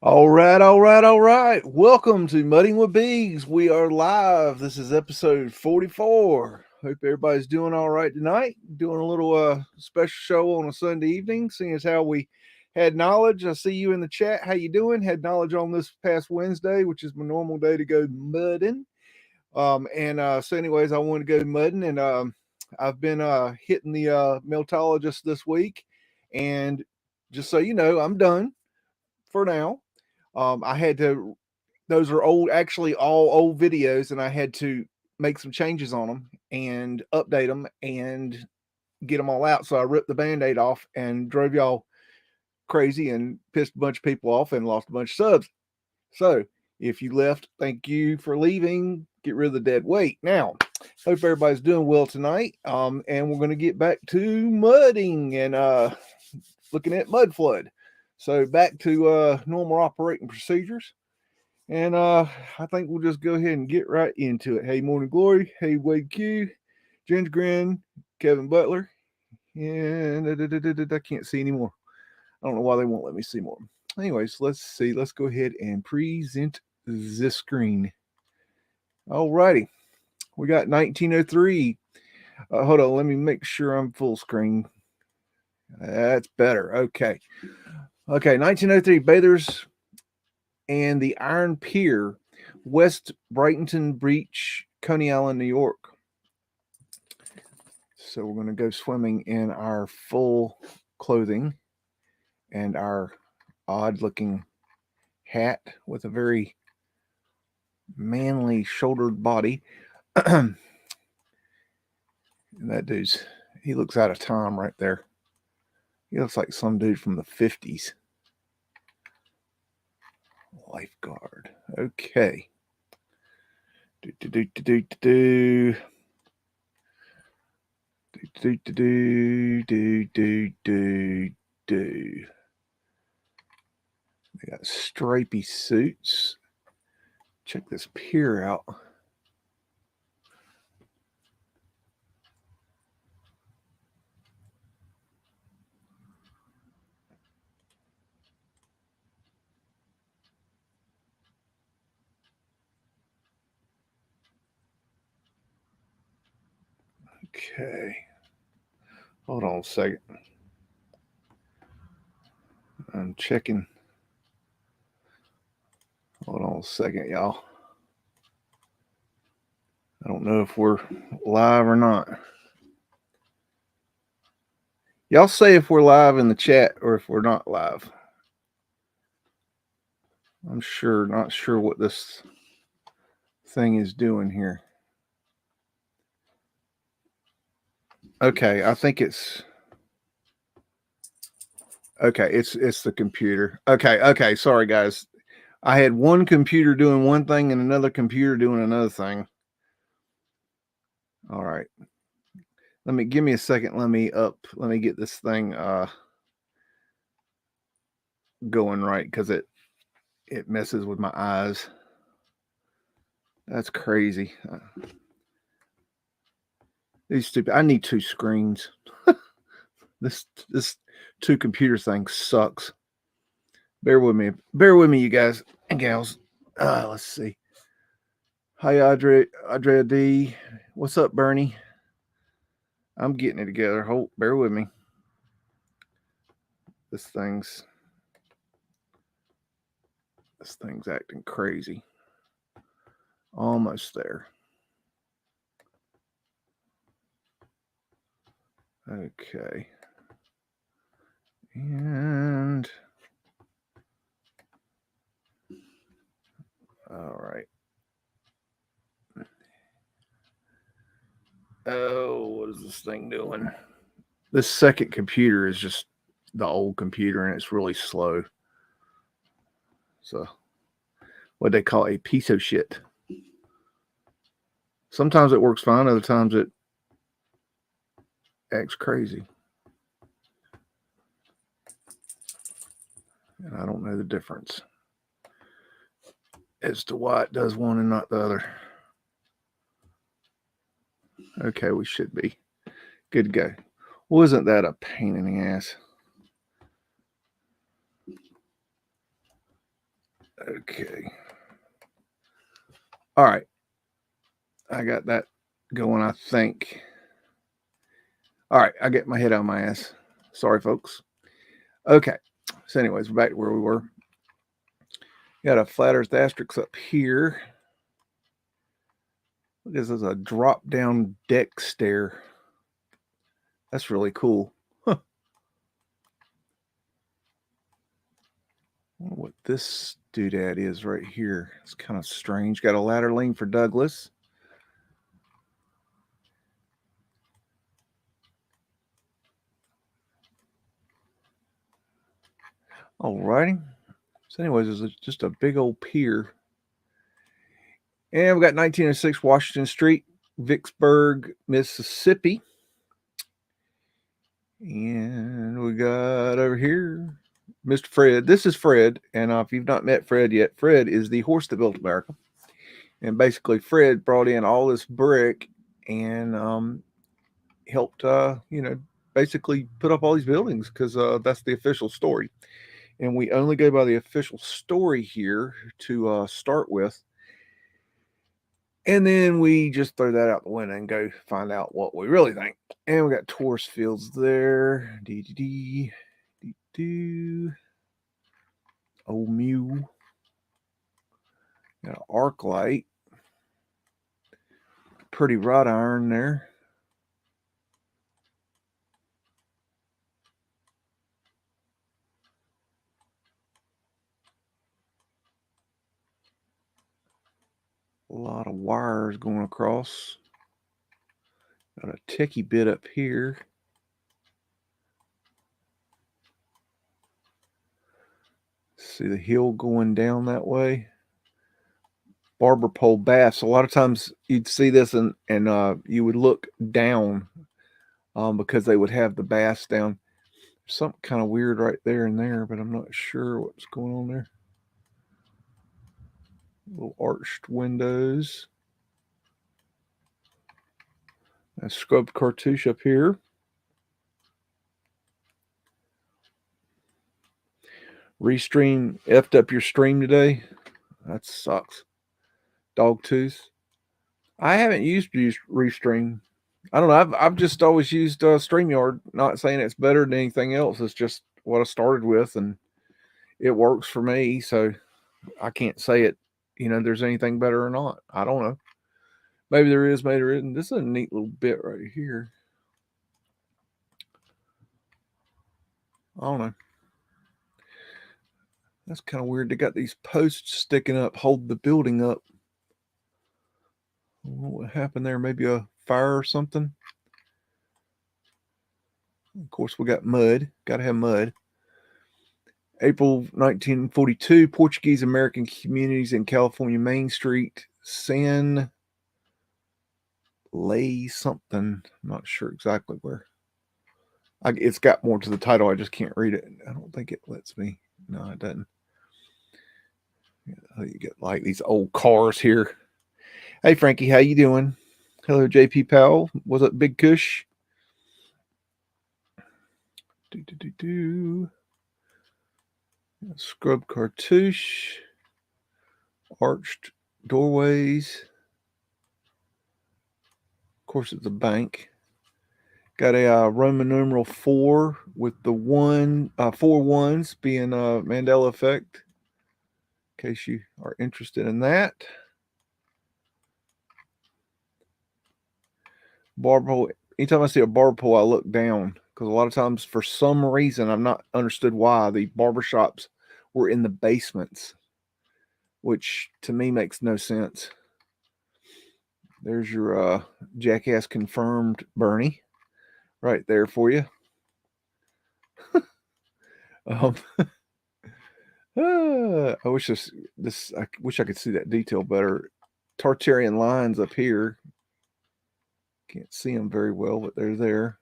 All right, all right, all right. Welcome to Mudding with BEAGS. We are live. This is episode 44. Hope everybody's doing all right tonight. Doing a little special show on a Sunday evening, seeing as how we had knowledge. I see you in the chat. How you doing? Had knowledge on this past Wednesday, which is my normal day to go mudding. So anyways, I wanted to go mudding, and I've been hitting the Meltologist this week. And just so you know, I'm done for now. I had to, those are old, actually all old videos, and I had to make some changes on them and update them and get them all out. So I ripped the band aid off and drove y'all crazy and pissed a bunch of people off and lost a bunch of subs. So if you left, thank you for leaving. Get rid of the dead weight. Now, hope everybody's doing well tonight. And we're going to get back to mudding and looking at Mudflood. So back to normal operating procedures. And I think we'll just go ahead and get right into it. Hey, Morning Glory. Hey, Wade Q. Jen Grin. Kevin Butler. And I can't see anymore. I don't know why they won't let me see more. Anyways, let's see. Let's go ahead and present this screen. Alrighty. We got 1903. Hold on. Let me make sure I'm full screen. That's better. Okay. Okay. 1903. Bathers and the Iron Pier, West Brighton Beach, Coney Island, New York. So we're going to go swimming in our full clothing and our odd looking hat with a very manly shouldered body. And that dude's, he looks out of time right there. He looks like some dude from the 50s. Lifeguard. Okay. Do. They got stripy suits. Check this pier out. Okay. Hold on a second. I'm checking. Hold on a second, y'all. I don't know if we're live or not. Y'all say if we're live in the chat or if we're not live. I'm not sure what this thing is doing here. Okay, I think it's okay, it's the computer. Okay, sorry guys. I had one computer doing one thing and another computer doing another thing. All right. Give me a second. Let me get this thing going right because it messes with my eyes. That's crazy. These stupid. I need two screens. This two computer thing sucks. Bear with me, you guys and gals. Let's see. Hi, Andrea D. What's up, Bernie? I'm getting it together. Bear with me. This thing's acting crazy. Almost there. Okay. And all right. Oh, what is this thing doing? This second computer is just the old computer and it's really slow. So, what they call a piece of shit. Sometimes it works fine, other times it acts crazy. And I don't know the difference as to why it does one and not the other. Okay, we should be good to go. Wasn't that a pain in the ass? Okay. All right. I got that going, I think. All right. I get my head out of my ass. Sorry, folks. Okay. So, anyways, we're back to where we were. Got a flat earth asterisk up here. This is a drop down deck stair. That's really cool. Huh. I wonder what this doodad is right here. It's kind of strange. Got a ladder lean for Douglas. Alrighty. So, anyways, it's just a big old pier. And we got 1906 Washington Street, Vicksburg, Mississippi. And we got over here Mr. Fred. This is Fred. And if you've not met Fred yet, Fred is the horse that built America. And basically, Fred brought in all this brick and helped, basically put up all these buildings because that's the official story. And we only go by the official story here to start with. And then we just throw that out the window and go find out what we really think. And we got tourist fields there. Old Mew. Got an arc light. Pretty wrought iron there. A lot of wires going across. Got a techie bit up here. See the hill going down that way. Barber pole baths. A lot of times you'd see this and you would look down because they would have the baths down. There's something kind of weird right there and there, but I'm not sure what's going on there. Little arched windows. A scrubbed cartouche up here. Restream effed up your stream today. That sucks. Dogtooth. I haven't used Restream. I don't know. I've just always used StreamYard. Not saying it's better than anything else. It's just what I started with, and it works for me. So I can't say it. There's anything better or not. I don't know. Maybe there is. Maybe there isn't. This is a neat little bit right here. I don't know. That's kind of weird. They got these posts sticking up, holding the building up. I don't know what happened there. Maybe a fire or something. Of course, we got mud. Got to have mud. April 1942, Portuguese American communities in California Main Street. San Lay something. I'm not sure exactly where. It's got more to the title. I just can't read it. I don't think it lets me. No, it doesn't. You get like these old cars here. Hey, Frankie, how you doing? Hello, JP Powell. What's up, Big Kush? Scrub cartouche. Arched doorways. Of course, it's a bank. Got a Roman numeral 4 with the 4 ones being a Mandela effect. In case you are interested in that. Barber pole. Anytime I see a barber pole, I look down because a lot of times, for some reason, I've not understood why the barbershops were in the basements, which to me makes no sense. There's your jackass confirmed Bernie right there for you. I wish I wish I could see that detail better. Tartarian lines up here. Can't see them very well, but they're there.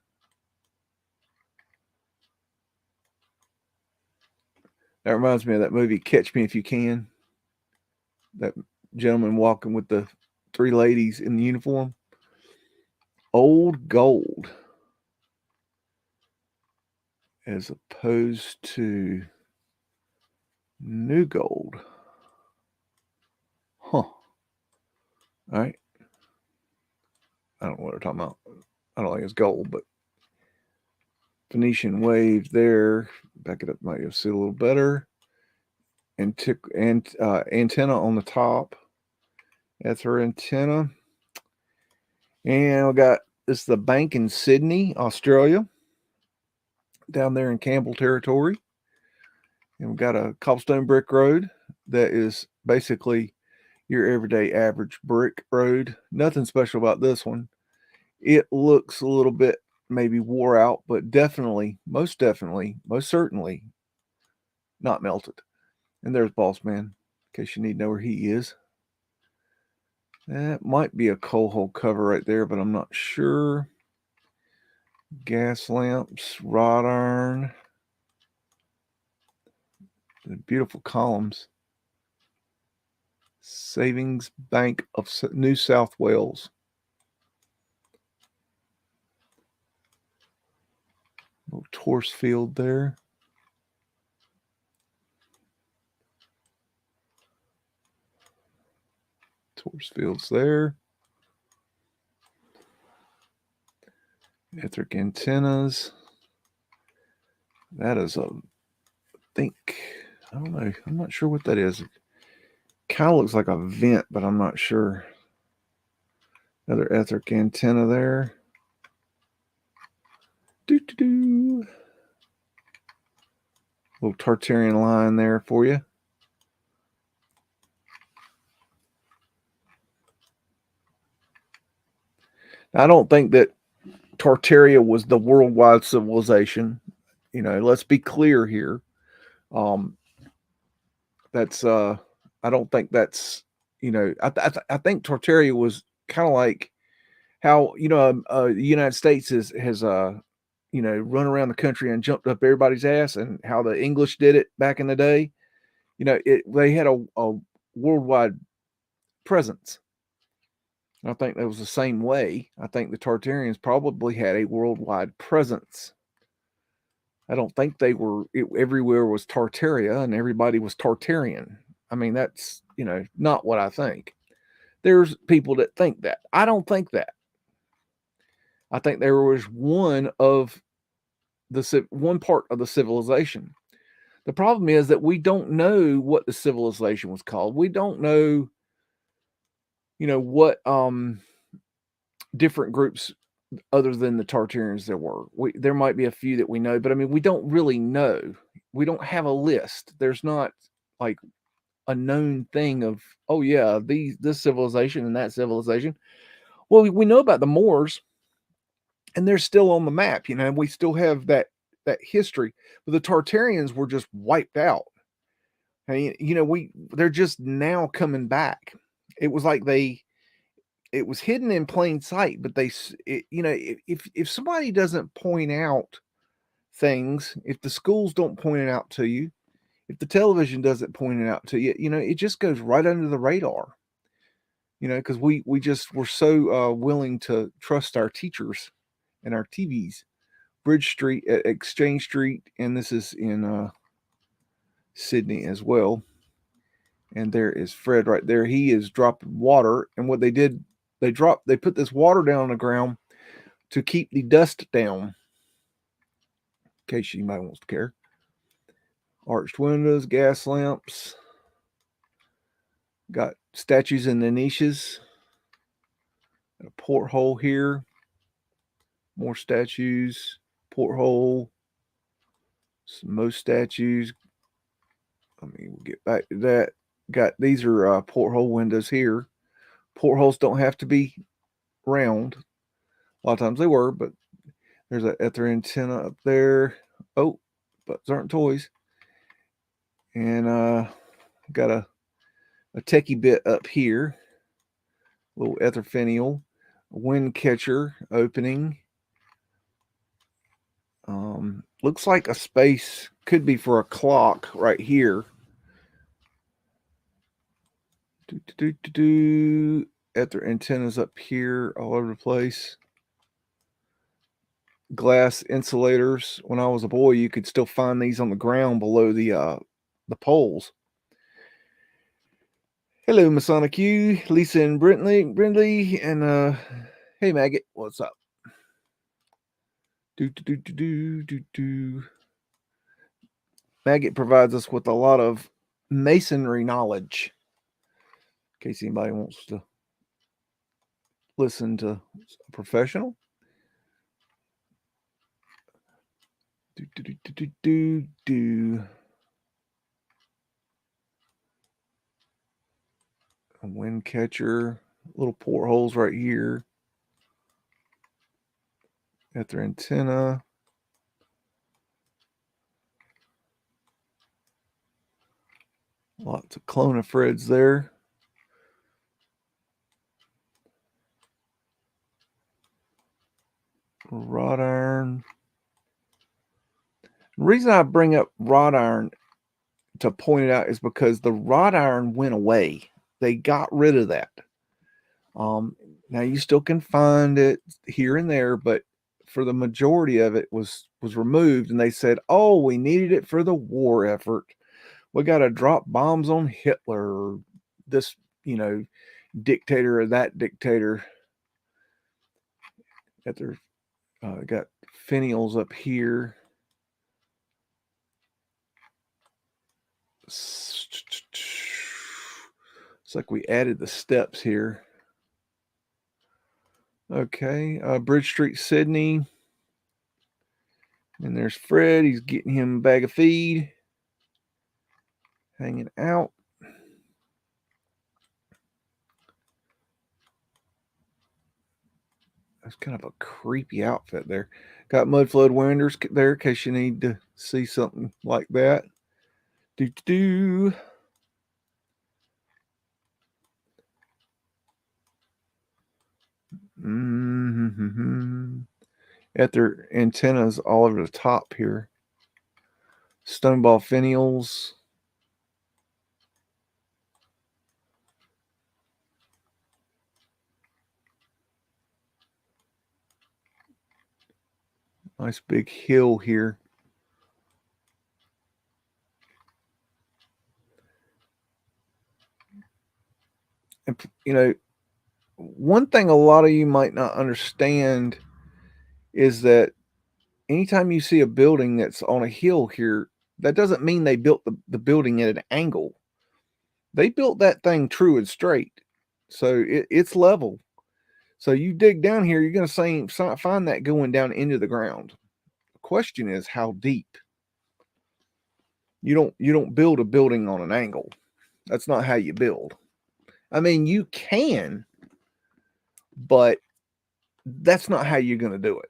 That reminds me of that movie Catch Me If You Can. That gentleman walking with the 3 ladies in the uniform. Old gold. As opposed to new gold. All right. I don't know what they're talking about. I don't think it's gold, but Venetian wave there. Back it up, might you'll see a little better. And antenna on the top. That's her antenna. And we got this is the bank in Sydney, Australia, down there in Campbell territory. And we've got a cobblestone brick road that is basically your everyday average brick road. Nothing special about this one. It looks a little bit maybe wore out, but definitely, most certainly not melted. And there's Boss Man, in case you need to know where he is. That might be a coal hole cover right there, but I'm not sure. Gas lamps, wrought iron, the beautiful columns. Savings Bank of New South Wales. Little Torse field there. Torse fields there. Etheric antennas. That is I don't know. I'm not sure what that is. It kind of looks like a vent, but I'm not sure. Another etheric antenna there. Little Tartarian line there for you. I don't think that Tartaria was the worldwide civilization. Let's be clear here. That's I don't think that's I think Tartaria was kind of like how the United States has run around the country and jumped up everybody's ass, and how the English did it back in the day. They had a worldwide presence. I think that was the same way. I think the Tartarians probably had a worldwide presence. I don't think everywhere was Tartaria and everybody was Tartarian. I mean, that's, not what I think. There's people that think that. I don't think that. I think there was one part of the civilization. The problem is that we don't know what the civilization was called. We don't know, what different groups other than the Tartarians there were. There might be a few that we know, but I mean, we don't really know. We don't have a list. There's not like a known thing of, oh yeah, this civilization and that civilization. Well, we know about the Moors, and they're still on the map. We still have that history, but the Tartarians were just wiped out. I mean, they're just now coming back. It was like it was hidden in plain sight, but if somebody doesn't point out things, if the schools don't point it out to you, if the television doesn't point it out to you, it just goes right under the radar. Because we're so willing to trust our teachers and our TVs. Bridge Street, Exchange Street, and this is in Sydney as well. And there is Fred right there. He is dropping water, and what they did, they put this water down on the ground to keep the dust down, in case anybody wants to care. Arched windows, gas lamps. Got statues in the niches. A porthole here. More statues. Porthole. Some more statues. I mean, we'll get back to that. These are porthole windows here. Portholes don't have to be round. A lot of times they were, but there's an ether antenna up there. Oh, but those aren't toys. And got a techie bit up here. Little ether finial. Wind catcher opening. Looks like a space, could be for a clock right here. Ether antennas up here all over the place. Glass insulators. When I was a boy, you could still find these on the ground below the poles. Hello, Masonic Q, Lisa and Brindley, and hey, Maggot, what's up? Maggot provides us with a lot of masonry knowledge, in case anybody wants to listen to a professional. A wind catcher, little portholes right here at their antenna. Lots of clonifrids there. Wrought iron. The reason I bring up wrought iron to point it out is because the wrought iron went away. They got rid of that. Now you still can find it here and there, but for the majority of it was removed, and they said, "Oh, we needed it for the war effort. We got to drop bombs on Hitler, or this, dictator or that dictator." Got their got finials up here. It's like we added the steps here. Okay, Bridge Street, Sydney. And there's Fred. He's getting him a bag of feed. Hanging out. That's kind of a creepy outfit there. Got Mudflood windows there in case you need to see something like that. At their antennas all over the top here. Stoneball finials. Nice big hill here. And, one thing a lot of you might not understand is that anytime you see a building that's on a hill here, that doesn't mean they built the building at an angle. They built that thing true and straight. So it's level. So you dig down here, you're going to find that going down into the ground. The question is how deep. You don't build a building on an angle. That's not how you build. I mean, you can, but that's not how you're going to do it.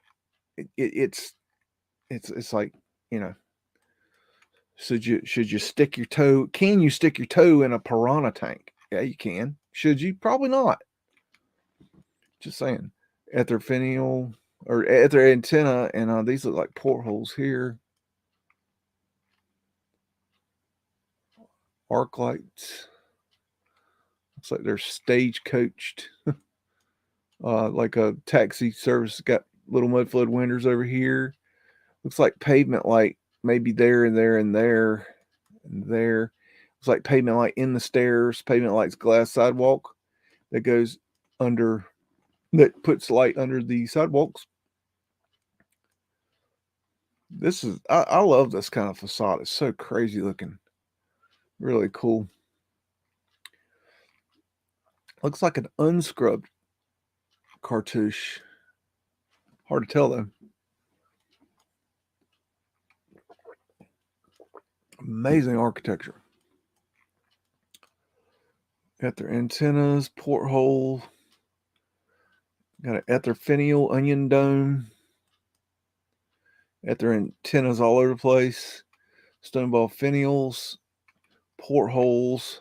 It's like, should you stick your toe? Can you stick your toe in a piranha tank? Yeah, you can. Should you? Probably not. Just saying. At their finial or at their antenna, and these look like portholes here. Arc lights. Looks like they're stagecoached. Like a taxi service. Got little Mudflood windows over here. Looks like pavement light maybe there and there and there and there. It's like pavement light in the stairs. Pavement light's glass sidewalk that goes under, that puts light under the sidewalks. This is, I love this kind of facade. It's so crazy looking. Really cool. Looks like an unscrubbed cartouche. Hard to tell though. Amazing architecture. Got their antennas, porthole. Got an ether finial onion dome. At their antennas all over the place. Stoneball finials, portholes,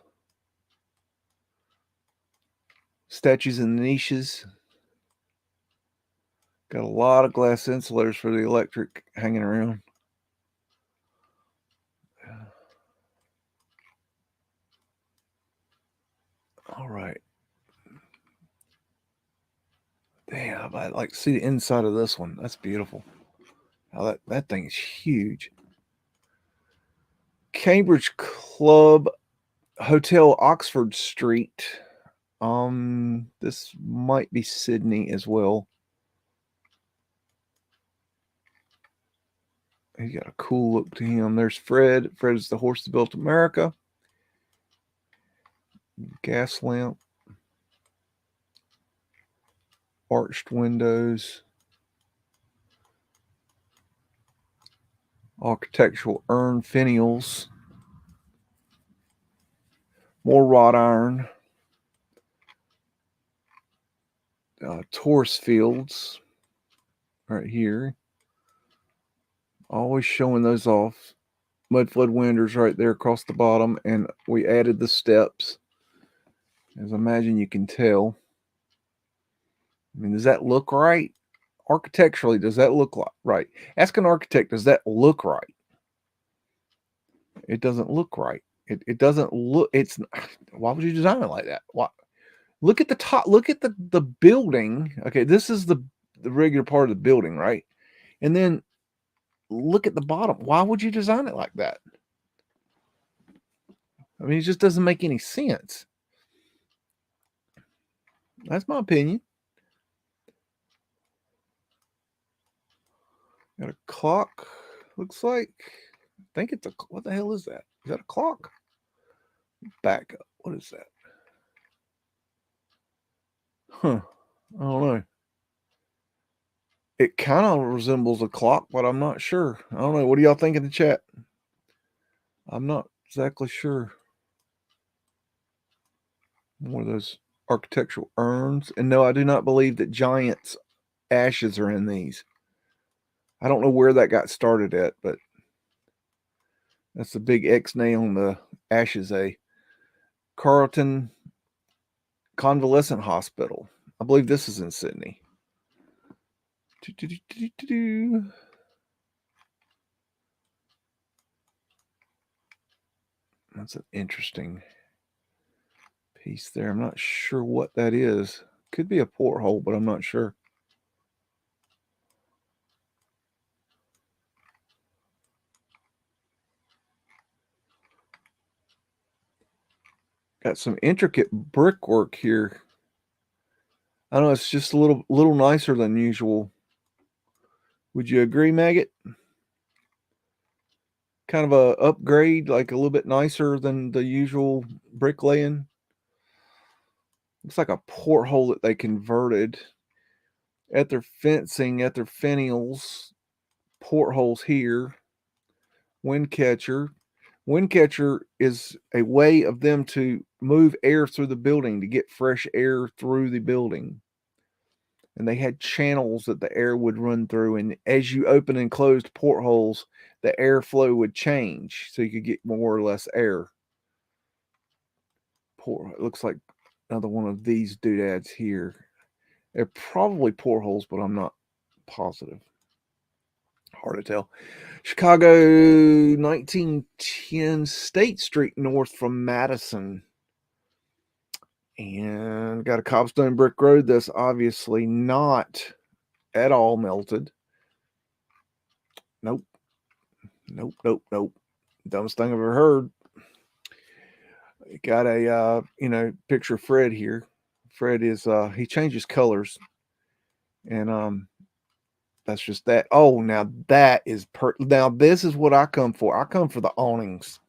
statues in the niches. Got a lot of glass insulators for the electric hanging around. All right. Damn, I like to see the inside of this one. That's beautiful. Oh, that thing is huge. Cambridge Club Hotel Oxford Street. This might be Sydney as well. He got a cool look to him. There's Fred. Fred is the horse that built America. Gas lamp. Arched windows. Architectural urn finials. More wrought iron. Taurus fields. Right here. Always showing those off. Mudflood windows right there across the bottom. And we added the steps. As I imagine you can tell. I mean, does that look right? Architecturally, does that look right? Ask an architect, does that look right? It doesn't look right. It doesn't look, it's, why would you design it like that? Why? Look at the top, look at the building. Okay, this is the regular part of the building, right? And then look at the bottom. Why would you design it like that? I mean, it just doesn't make any sense. That's my opinion. Got a clock, looks like. I think it's a, what the hell is that? Is that a clock? Back up. What is that? Huh. I don't know. It kind of resembles a clock, but I'm not sure. I don't know. What do y'all think in the chat? I'm not exactly sure. One of those architectural urns. And no, I do not believe that Giant's ashes are in these. I don't know where that got started at, but that's the big X-nay on the ashes. A Carlton Convalescent Hospital. I believe this is in Sydney. That's an interesting piece there. I'm not sure what that is. Could be a porthole, but I'm not sure. Got some intricate brickwork here. I don't know, it's just a little nicer than usual. Would you agree, Maggot? Kind of a upgrade, like a little bit nicer than the usual bricklaying. Looks like a porthole that they converted. At their fencing, at their finials, portholes here. Wind catcher. Wind catcher is a way of them to move air through the building, to get fresh air through the building. And they had channels that the air would run through. And as you open and closed portholes, the airflow would change so you could get more or less air. It looks like another one of these doodads here. They're probably portholes, but I'm not positive. Hard to tell. Chicago, 1910 State Street north from Madison. And got a cobblestone brick road that's obviously not at all melted. Nope. Dumbest thing I've ever heard. Got a picture of Fred here. Fred is he changes colors, and that's just that. Oh, now that is now this is what I come for. I come for the awnings.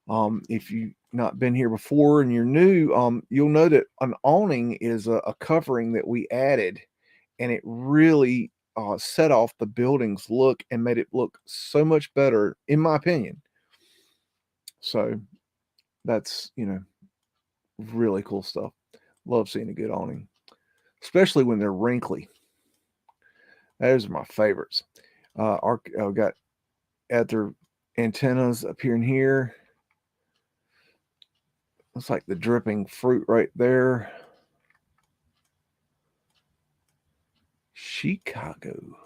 If you've not been here before and you're new, you'll know that an awning is a covering that we added, and it really set off the building's look and made it look so much better, in my opinion. So that's, really cool stuff. Love seeing a good awning, especially when they're wrinkly. Those are my favorites. Got at their antennas appearing here. Looks like the dripping fruit right there. Chicago.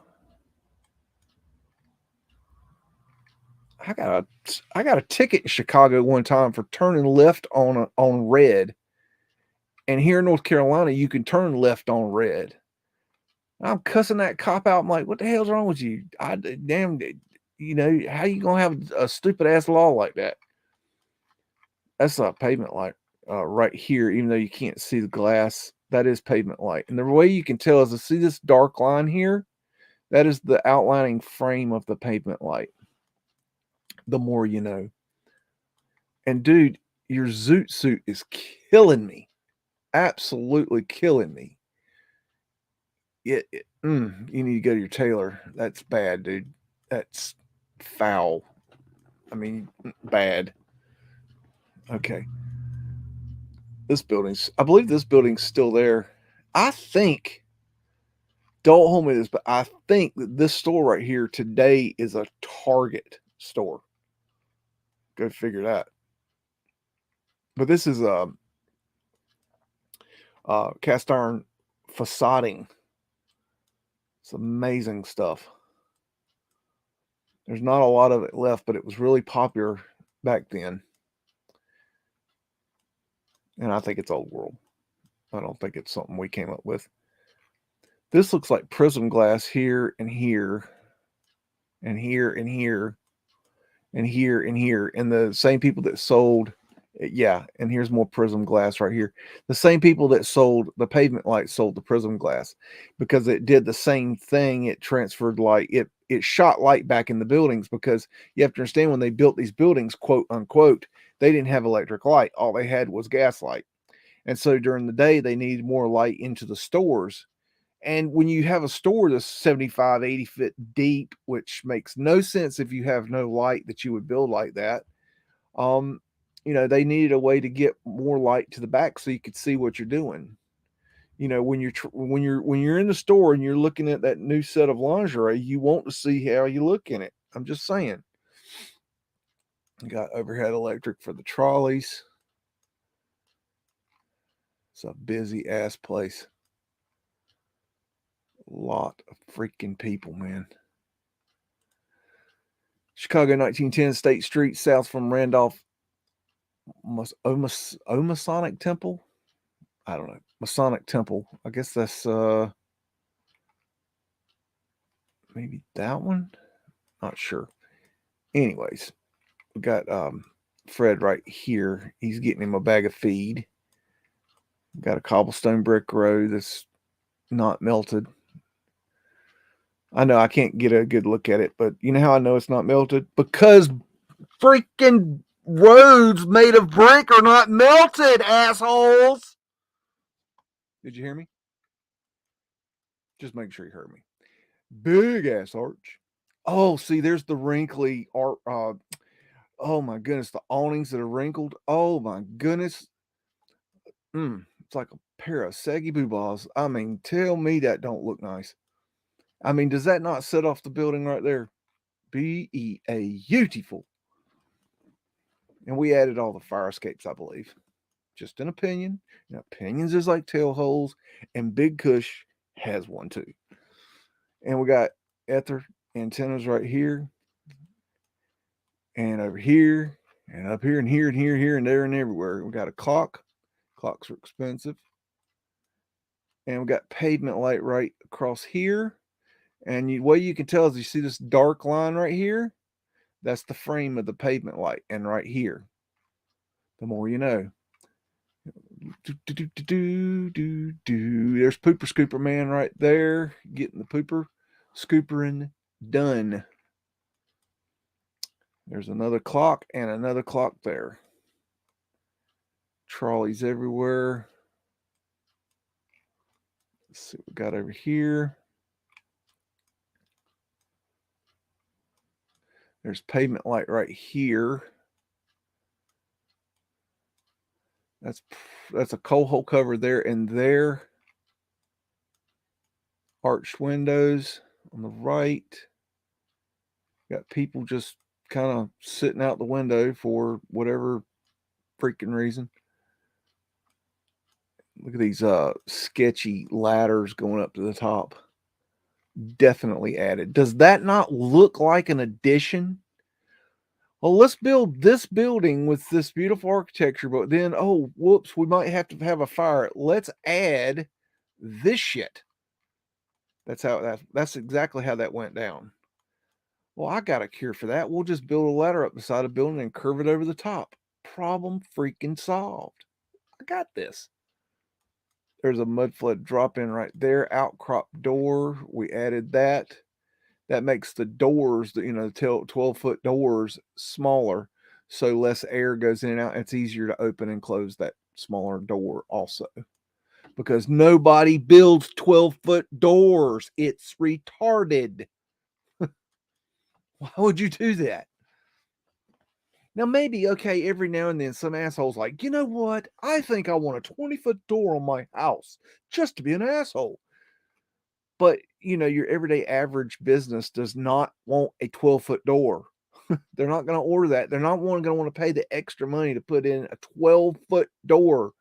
I got a ticket in Chicago one time for turning left on red. And here in North Carolina, you can turn left on red. I'm cussing that cop out. I'm like, what the hell's wrong with you? How you gonna have a stupid ass law like that? That's a pavement light right here, even though you can't see the glass. That is pavement light. And the way you can tell is to see this dark line here. That is the outlining frame of the pavement light. The more you know. And dude, your zoot suit is killing me. Absolutely killing me. You need to go to your tailor. That's bad, dude. That's foul. I mean, bad. Okay. I believe this building's still there. I think, don't hold me to this, but I think that this store right here today is a Target store. Go figure that. But this is cast iron facading. It's amazing stuff. There's not a lot of it left, but it was really popular back then. And I think it's old world. I don't think it's something we came up with. This looks like prism glass here and here and here and here and here and here. And the same people that sold, yeah, and here's more prism glass right here. The same people that sold the pavement light sold the prism glass because it did the same thing. It transferred light. It shot light back in the buildings because you have to understand when they built these buildings, quote unquote, they didn't have electric light. All they had was gas light. And so during the day, they needed more light into the stores. And when you have a store that's 75, 80 feet deep, which makes no sense if you have no light that you would build like that, they needed a way to get more light to the back so you could see what you're doing. When you're in the store and you're looking at that new set of lingerie, you want to see how you look in it. I'm just saying. Got overhead electric for the trolleys. It's a busy ass place. Lot of freaking people, man. Chicago 1910 State Street, south from Randolph Masonic Temple. I don't know. Masonic Temple. I guess that's maybe that one. Not sure. Anyways, we got Fred right here. He's getting him a bag of feed. Got a cobblestone brick road that's not melted. I know I can't get a good look at it, but you know how I know it's not melted? Because freaking roads made of brick are not melted, assholes. Did you hear me? Just make sure you heard me. Big ass arch. Oh, see, there's the wrinkly art. Oh my goodness, the awnings that are wrinkled. Oh my goodness. It's like a pair of saggy boo-balls. I mean, tell me that don't look nice. I mean, does that not set off the building right there? Beautiful. And we added all the fire escapes, I believe. Just an opinion. Opinions is like tail holes, and Big Kush has one too. And we got ether antennas right here, and over here, and up here, and here, and here, here, and there, and everywhere. We got a clock. Clocks are expensive. And we got pavement light right across here. And the way you can tell is you see this dark line right here. That's the frame of the pavement light. And right here, the more you know. There's Pooper Scooper Man right there, getting the pooper scoopering done. There's another clock and another clock there. Trolleys everywhere. Let's see what we got over here. There's pavement light right here. That's a coal hole cover there and there. Arched windows on the right. Got people just kind of sitting out the window for whatever freaking reason. Look at these sketchy ladders going up to the top. Definitely added. Does that not look like an addition? Well, let's build this building with this beautiful architecture, but then, oh, whoops, we might have to have a fire. Let's add this shit. That's exactly how that went down. Well, I got a cure for that. We'll just build a ladder up beside a building and curve it over the top. problem freaking solved. I got this. There's a Mudflood drop-in right there. Outcrop door. We added that. That makes the doors, 12-foot doors smaller, so less air goes in and out. It's easier to open and close that smaller door also. Because nobody builds 12-foot doors. It's retarded. Why would you do that? Now, maybe, okay, every now and then some asshole's like, you know what? I think I want a 20-foot door on my house just to be an asshole. But, your everyday average business does not want a 12-foot door. They're not going to order that. They're not going to want to pay the extra money to put in a 12-foot door.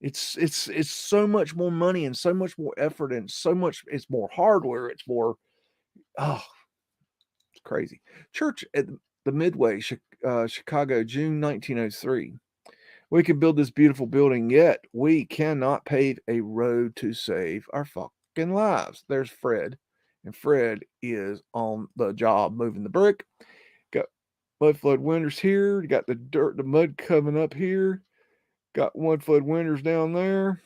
It's so much more money and so much more effort and it's more hardware. It's more, it's crazy. Church at the Midway, Chicago, June 1903. We could build this beautiful building, yet we cannot pave a road to save our fucking lives. There's Fred, and Fred is on the job moving the brick. Got Mudflood windows here. You got the mud coming up here. Got Mudflood windows down there.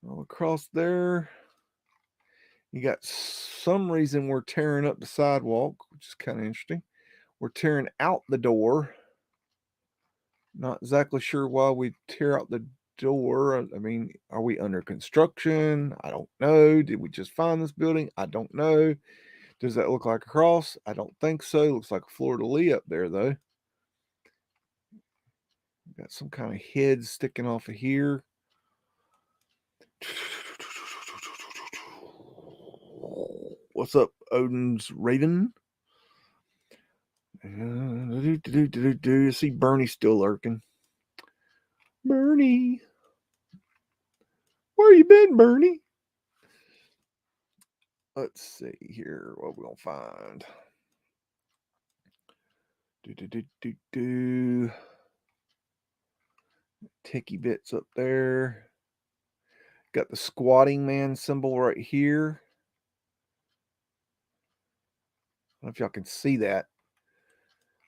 All across there. You got some reason we're tearing up the sidewalk, which is kind of interesting. We're tearing out the door. Not exactly sure why we tear out the door. I mean, are we under construction? I don't know. Did we just find this building? I don't know. Does that look like a cross? I don't think so. Looks like a fleur-de-lis up there, though. Got some kind of head sticking off of here. What's up, Odin's Raven? You see Bernie still lurking. Bernie. Where you been, Bernie? Let's see here what we're going to find. Ticky bits up there. Got the squatting man symbol right here. I don't know if y'all can see that.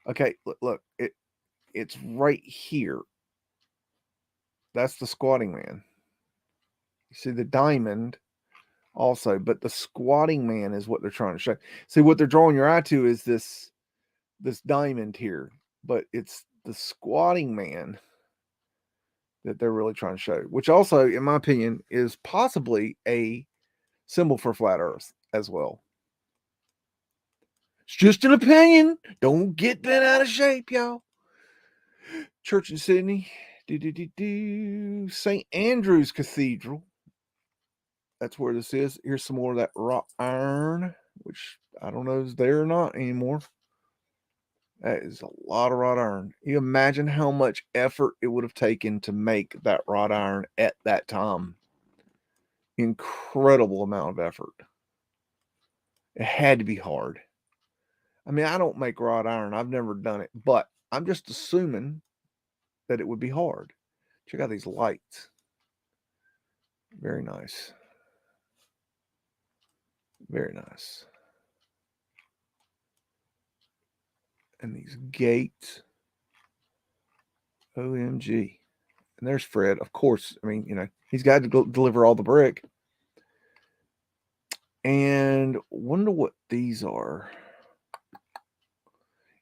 Okay, look, it's right here. That's the squatting man. You see the diamond also, but the squatting man is what they're trying to show. See, what they're drawing your eye to is this diamond here, but it's the squatting man that they're really trying to show, which also, in my opinion, is possibly a symbol for flat Earth as well. It's just an opinion. Don't get bent out of shape, y'all. Church in Sydney. St. Andrew's Cathedral. That's where this is. Here's some more of that wrought iron, which I don't know is there or not anymore. That is a lot of wrought iron. You imagine how much effort it would have taken to make that wrought iron at that time. Incredible amount of effort. It had to be hard. I mean, I don't make wrought iron. I've never done it, but I'm just assuming that it would be hard. Check out these lights. Very nice. Very nice. And these gates. OMG. And there's Fred. Of course, I mean, he's got to deliver all the brick. And wonder what these are.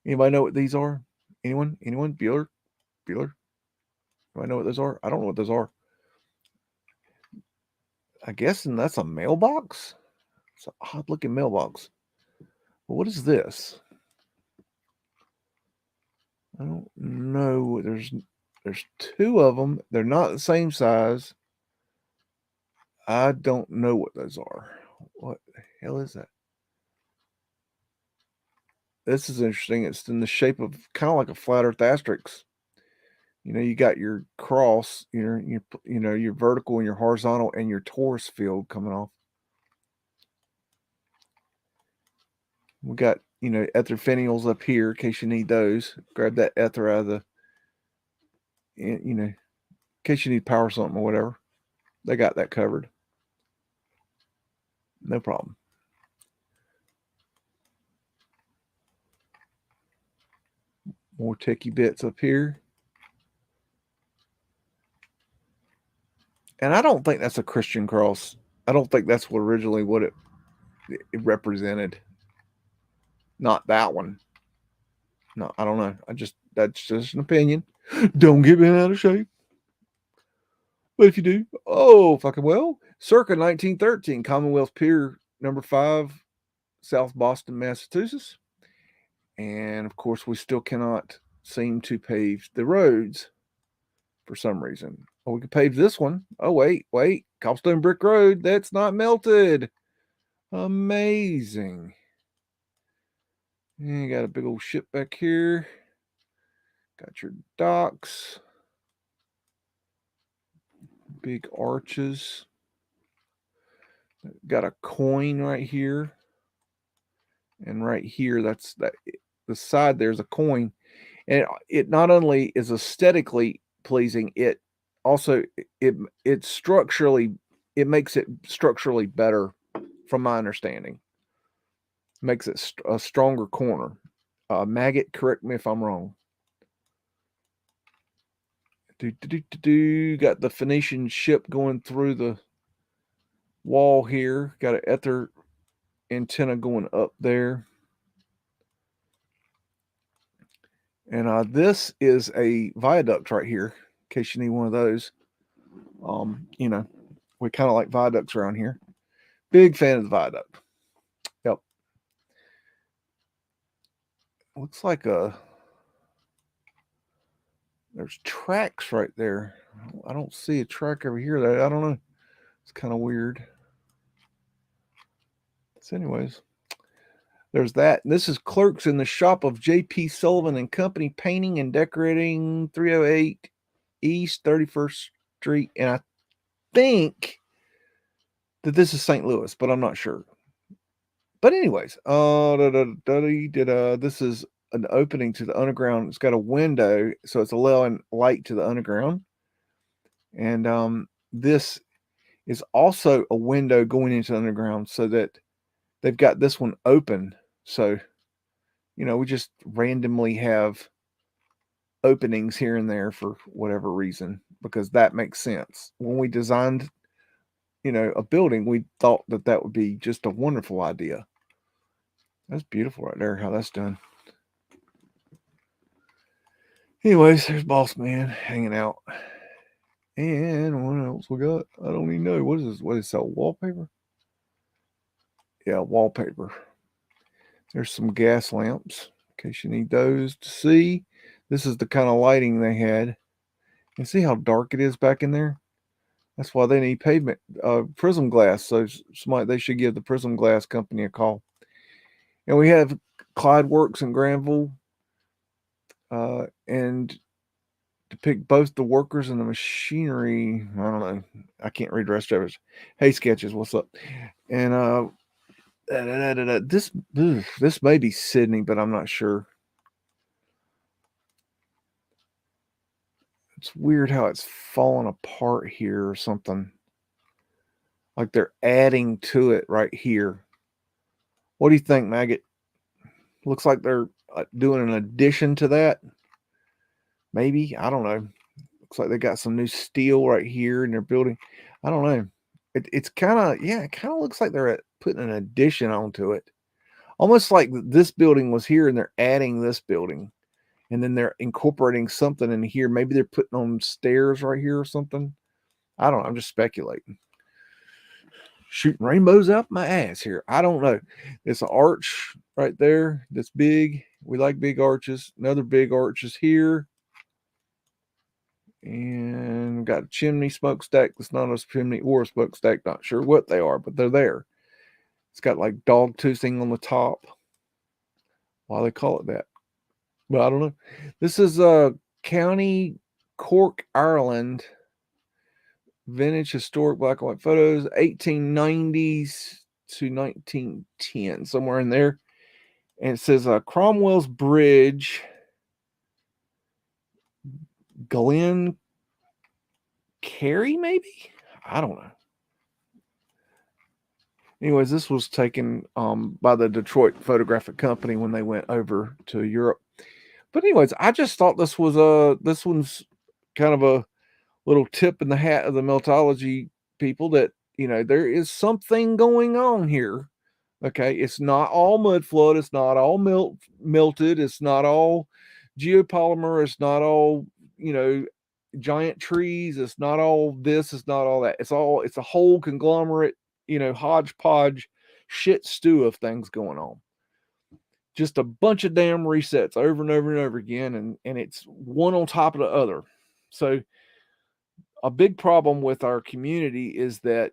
Anybody know what these are? Anyone? Bueller? Do I know what those are? I don't know what those are. I guess that's a mailbox. It's an odd looking mailbox. But what is this? I don't know. There's two of them. They're not the same size. I don't know what those are. What the hell is that? This is interesting. It's in the shape of kind of like a flat Earth asterisk. You got your cross, your vertical and your horizontal and your torus field coming off. We got, ether finials up here in case you need those. Grab that ether out of the, in case you need power something or whatever. They got that covered. No problem. More techie bits up here. And I don't think that's a Christian cross. I don't think that's originally what it represented. Not that one. No, I don't know. That's just an opinion. Don't get me out of shape. But if you do, oh, fucking well. Circa 1913, Commonwealth Pier number 5, South Boston, Massachusetts. And of course, we still cannot seem to pave the roads for some reason. Oh, we can pave this one. Oh, wait. Cobblestone Brick Road. That's not melted. Amazing. And you got a big old ship back here. Got your docks. Big arches. Got a coin right here. And right here, that's that. The side there's a coin. And it not only is aesthetically pleasing, it also it structurally, it makes it structurally better from my understanding. Makes it a stronger corner. Maggot, correct me if I'm wrong. Got the Phoenician ship going through the wall here. Got an ether antenna going up there. And this is a viaduct right here, in case you need one of those. You know, we kind of like viaducts around here. Big fan of the viaduct. Yep. Looks like there's tracks right there. I don't see a track over here. I don't know. It's kind of weird. So anyways, there's that. This is Clerks in the shop of J.P. Sullivan and Company, painting and decorating, 308 East 31st Street. And I think that this is St. Louis, but I'm not sure. But anyways, this is an opening to the underground. It's got a window, so it's allowing light to the underground. And this is also a window going into the underground, so that they've got this one open. So, you know, we just randomly have openings here and there for whatever reason, because that makes sense. When we designed, you know, a building, we thought that that would be just a wonderful idea. That's beautiful right there, how that's done. Anyways, there's Boss Man hanging out. And what else we got? I don't even know. What is this? What is that? Wallpaper? Yeah, wallpaper. There's some gas lamps, in case you need those to see. This is the kind of lighting they had. You see how dark it is back in there? That's why they need pavement, prism glass. So they should give the prism glass company a call. And we have Clyde Works in Granville, and depict both the workers and the machinery. I don't know. I can't read the rest of it. Hey, Sketches, what's up? And this may be Sydney, but I'm not sure. It's weird how it's falling apart here or something. Like they're adding to it right here. What do you think, Maggot? Looks like they're doing an addition to that. Maybe. I don't know. Looks like they got some new steel right here in their building. I don't know. It's kind of, yeah, it kind of looks like they're putting an addition onto it. Almost like this building was here and they're adding this building. And then they're incorporating something in here. Maybe they're putting on stairs right here or something. I don't know. I'm just speculating. Shooting rainbows out my ass here. I don't know. It's an arch right there that's big. We like big arches. Another big arch is here. And got a chimney smokestack that's not a chimney or a smokestack. Not sure what they are, but they're there. It's got like dog toothing on the top. Why they call it that? But I don't know. This is County Cork, Ireland. Vintage historic black and white photos, 1890s to 1910, somewhere in there. And it says Cromwell's Bridge, Glen Carey, maybe? I don't know. Anyways, this was taken by the Detroit Photographic Company when they went over to Europe. But anyways, I just thought this one's kind of a little tip in the hat of the Meltology people that, there is something going on here. Okay, it's not all mud flood, it's not all melted, it's not all geopolymer, it's not all, giant trees, it's not all this, it's not all that. It's a whole conglomerate, hodgepodge shit stew of things going on. Just a bunch of damn resets over and over and over again, and it's one on top of the other. So a big problem with our community is that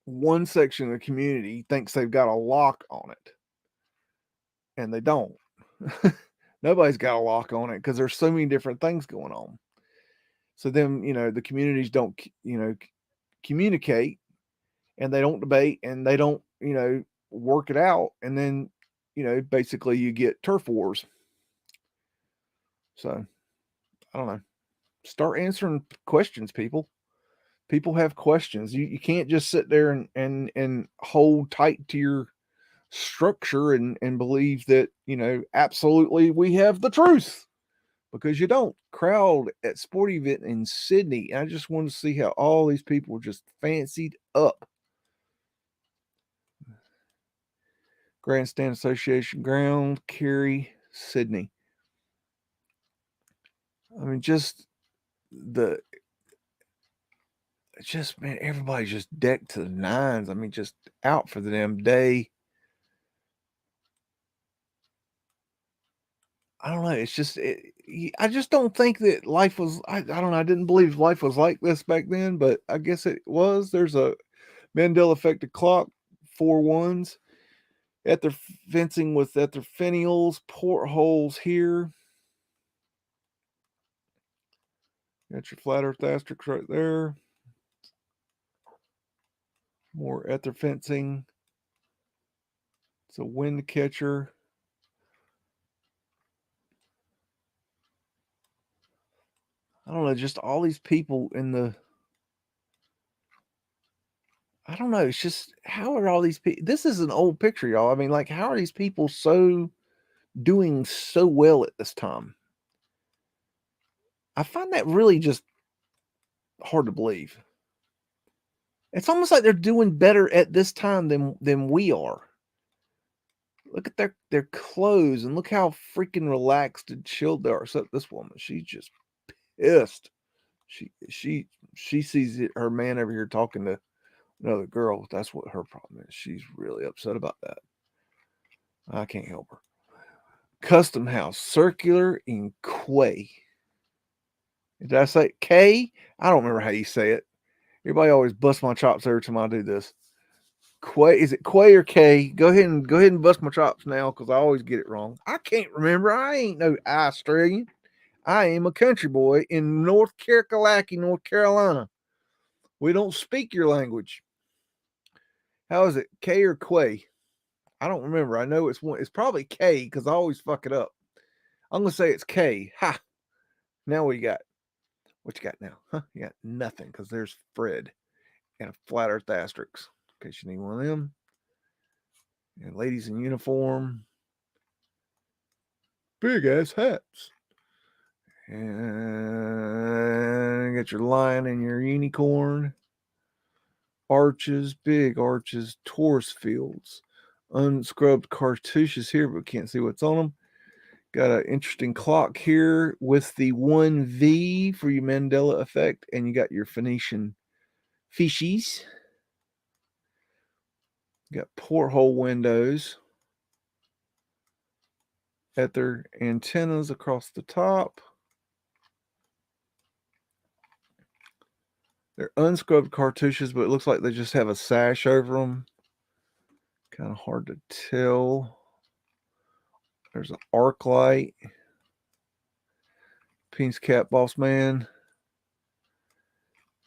one section of the community thinks they've got a lock on it, and they don't. Nobody's got a lock on it because there's so many different things going on. So then, the communities don't, communicate, and they don't debate, and they don't, work it out. And then, basically you get turf wars. So I don't know. Start answering questions, people. People have questions. You can't just sit there and hold tight to your structure and believe that, absolutely we have the truth, because you don't. Crowd at sporting event in Sydney. I just want to see how all these people just fancied up. Grandstand Association ground, Cary, Sydney. I mean, man, everybody's just decked to the nines. I mean, just out for the damn day. I don't know. It's just, I just don't think that life was, I don't know. I didn't believe life was like this back then, but I guess it was. There's a Mandela affected clock, 4 ones at their fencing with at their finials, portholes here. Got your flat earth asterisks right there. More at their fencing. It's a wind catcher. I don't know, just all these people in the, I don't know. It's just, how are all these people? This is an old picture, y'all. I mean, like, how are these people doing so well at this time? I find that really just hard to believe. It's almost like they're doing better at this time than we are. Look at their clothes, and look how freaking relaxed and chilled they are. So this woman, she's just pissed. She sees her man over here talking to another girl. That's what her problem is. She's really upset about that. I can't help her. Custom House, Circular in Quay. Did I say K? I don't remember how you say it. Everybody always busts my chops every time I do this. Quay, is it Quay or K? Go ahead and bust my chops now, because I always get it wrong. I can't remember. I ain't no Australian. I am a country boy in North Kakalaki, North Carolina. We don't speak your language. How is it, K or Quay? I don't remember. I know it's one. It's probably K, because I always fuck it up. I'm gonna say it's K. Ha! Now what you got? What you got now? Huh? You got nothing, because there's Fred and a flat earth asterisk, in case you need one of them. And ladies in uniform. Big ass hats. And get your lion and your unicorn. Arches, big arches, Taurus fields. Unscrubbed cartouches here, but can't see what's on them. Got an interesting clock here with the 1V for your Mandela effect, and you got your Phoenician fishies. Got porthole windows at their antennas across the top. They're unscrubbed cartouches, but it looks like they just have a sash over them. Kind of hard to tell. There's an arc light. Peace Cap Boss Man.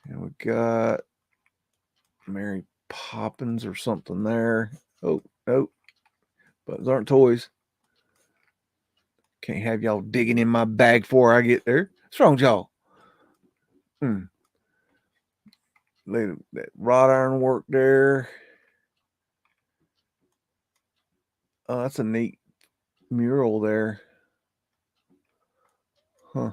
And we got Mary Poppins or something there. Oh, nope. But those aren't toys. Can't have y'all digging in my bag before I get there. What's wrong with y'all? That wrought iron work there. Oh, that's a neat mural there. Huh.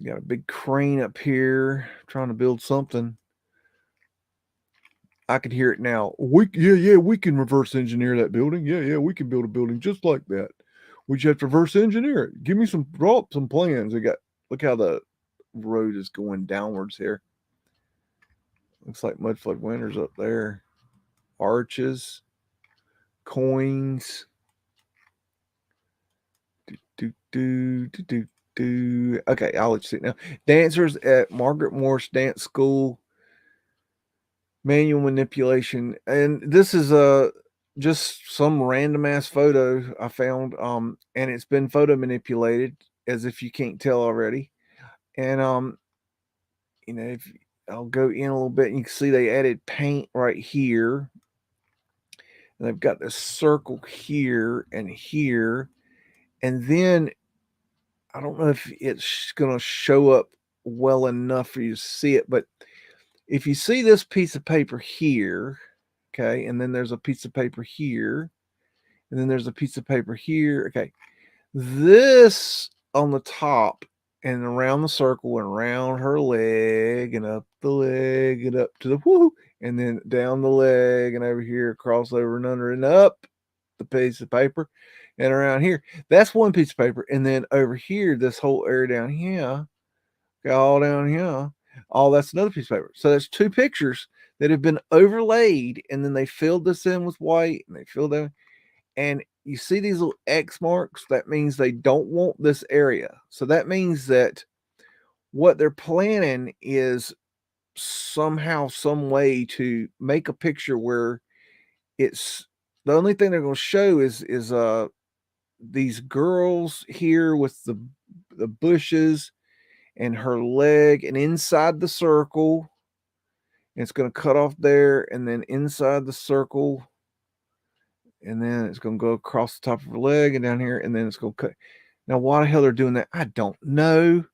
Got a big crane up here trying to build something. I could hear it now. We can reverse engineer that building. Yeah, we can build a building just like that. We just have to reverse engineer it. Give me some plans. Look how the road is going downwards here. Looks like Mudflood Winter's up there. Arches, coins. Okay, I'll let you see it now. Dancers at Margaret Morse Dance School. Manual manipulation, and this is just some random ass photo I found, and it's been photo manipulated, as if you can't tell already. And if I'll go in a little bit, and you can see they added paint right here, and they've got this circle here and here, and then I don't know if it's going to show up well enough for you to see it, but if you see this piece of paper here, okay, and then there's a piece of paper here, and then there's a piece of paper here, okay, this on the top and around the circle and around her leg and up the leg and up to the whoo, and then down the leg and over here, across over and under and up the piece of paper and around here. That's one piece of paper. And then over here, this whole area down here, all down here, all that's another piece of paper. So that's two pictures that have been overlaid, and then they filled this in with white, and they filled in, and you see these little X marks. That means they don't want this area. So that means that what they're planning is somehow, some way to make a picture where it's the only thing they're going to show is these girls here with the bushes and her leg, and inside the circle, it's going to cut off there, and then inside the circle, and then it's going to go across the top of her leg and down here, and then it's going to cut. Now, why the hell they're doing that, I don't know.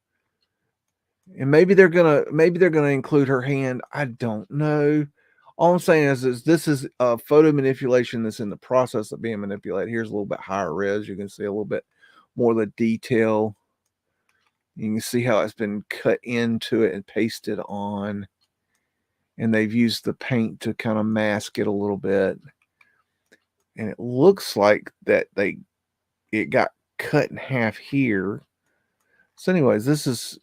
And maybe they're gonna include her hand. I don't know. All I'm saying is this is a photo manipulation that's in the process of being manipulated. Here's a little bit higher res. You can see a little bit more of the detail. You can see how it's been cut into it and pasted on. And they've used the paint to kind of mask it a little bit. And it looks like that it got cut in half here. So anyways, this is,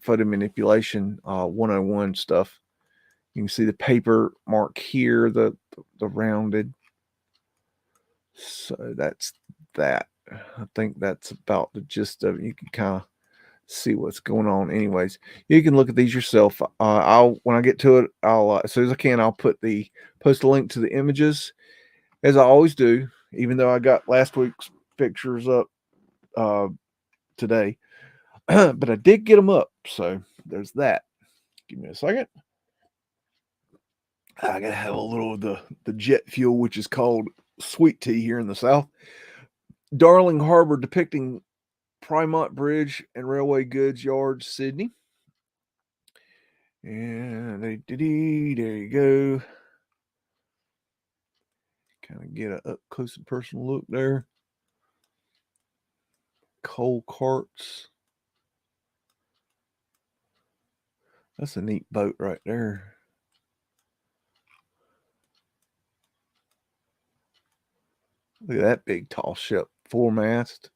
photo manipulation 101 stuff. You can see the paper mark here, the rounded. So that's that. I think that's about the gist of it. You can kind of see what's going on. Anyways, you can look at these yourself. When I get to it, I'll as soon as I can, I'll post a link to the images, as I always do, even though I got last week's pictures up today. But I did get them up, so there's that. Give me a second. I gotta have a little of the jet fuel, which is called sweet tea here in the South. Darling Harbor depicting Primont Bridge and Railway Goods Yard, Sydney. And there you go. Kind of get an up close and personal look there. Coal carts. That's a neat boat right there. Look at that big tall ship, 4-mast.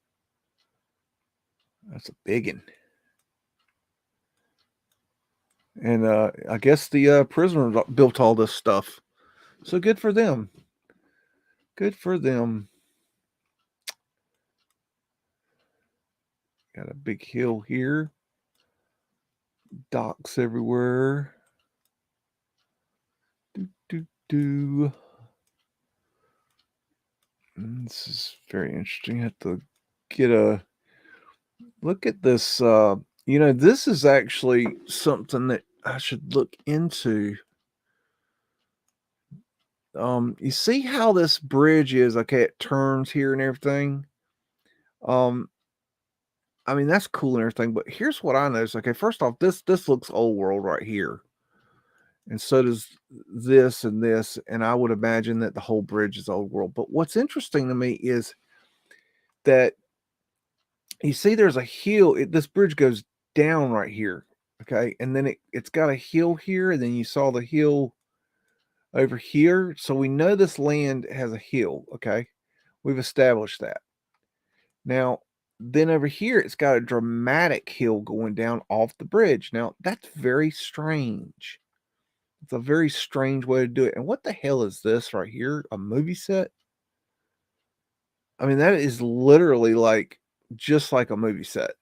That's a big one. And I guess the prisoners built all this stuff. So good for them. Good for them. Got a big hill here. Docks everywhere. This is very interesting. I have to get a look at this. This is actually something that I should look into. You see how this bridge is? Okay, it turns here and everything. I mean, that's cool and everything, but here's what I noticed. Okay, first off, this looks old world right here. And so does this and this, and I would imagine that the whole bridge is old world. But what's interesting to me is that You see there's a hill. This bridge goes down right here. Okay. And then it's got a hill here. And then you saw the hill over here. So we know this land has a hill. Okay. We've established that. Now, then over here, it's got a dramatic hill going down off the bridge. Now, that's very strange. It's a very strange way to do it. And what the hell is this right here? A movie set? I mean, that is literally like just like a movie set.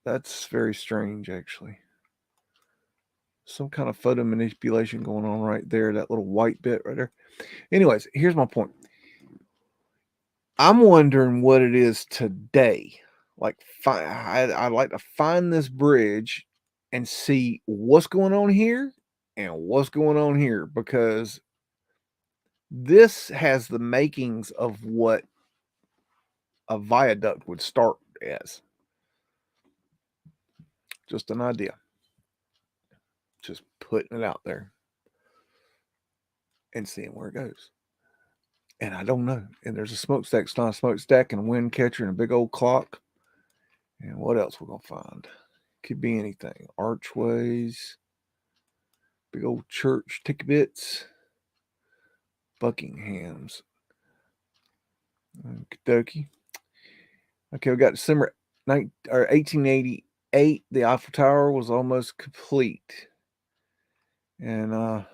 That's very strange, actually. Some kind of photo manipulation going on right there. That little white bit right there. Anyways, here's my point. I'm wondering what it is today. Like, I'd like to find this bridge and see what's going on here and what's going on here, because this has the makings of what a viaduct would start as. Just an idea. Just putting it out there and seeing where it goes. And I don't know. And there's a smokestack. It's not a smokestack and a wind catcher and a big old clock. And what else we're going to find? Could be anything. Archways. Big old church ticket bits. Buckingham's. Okie. Okay, we got December 1888. The Eiffel Tower was almost complete. And I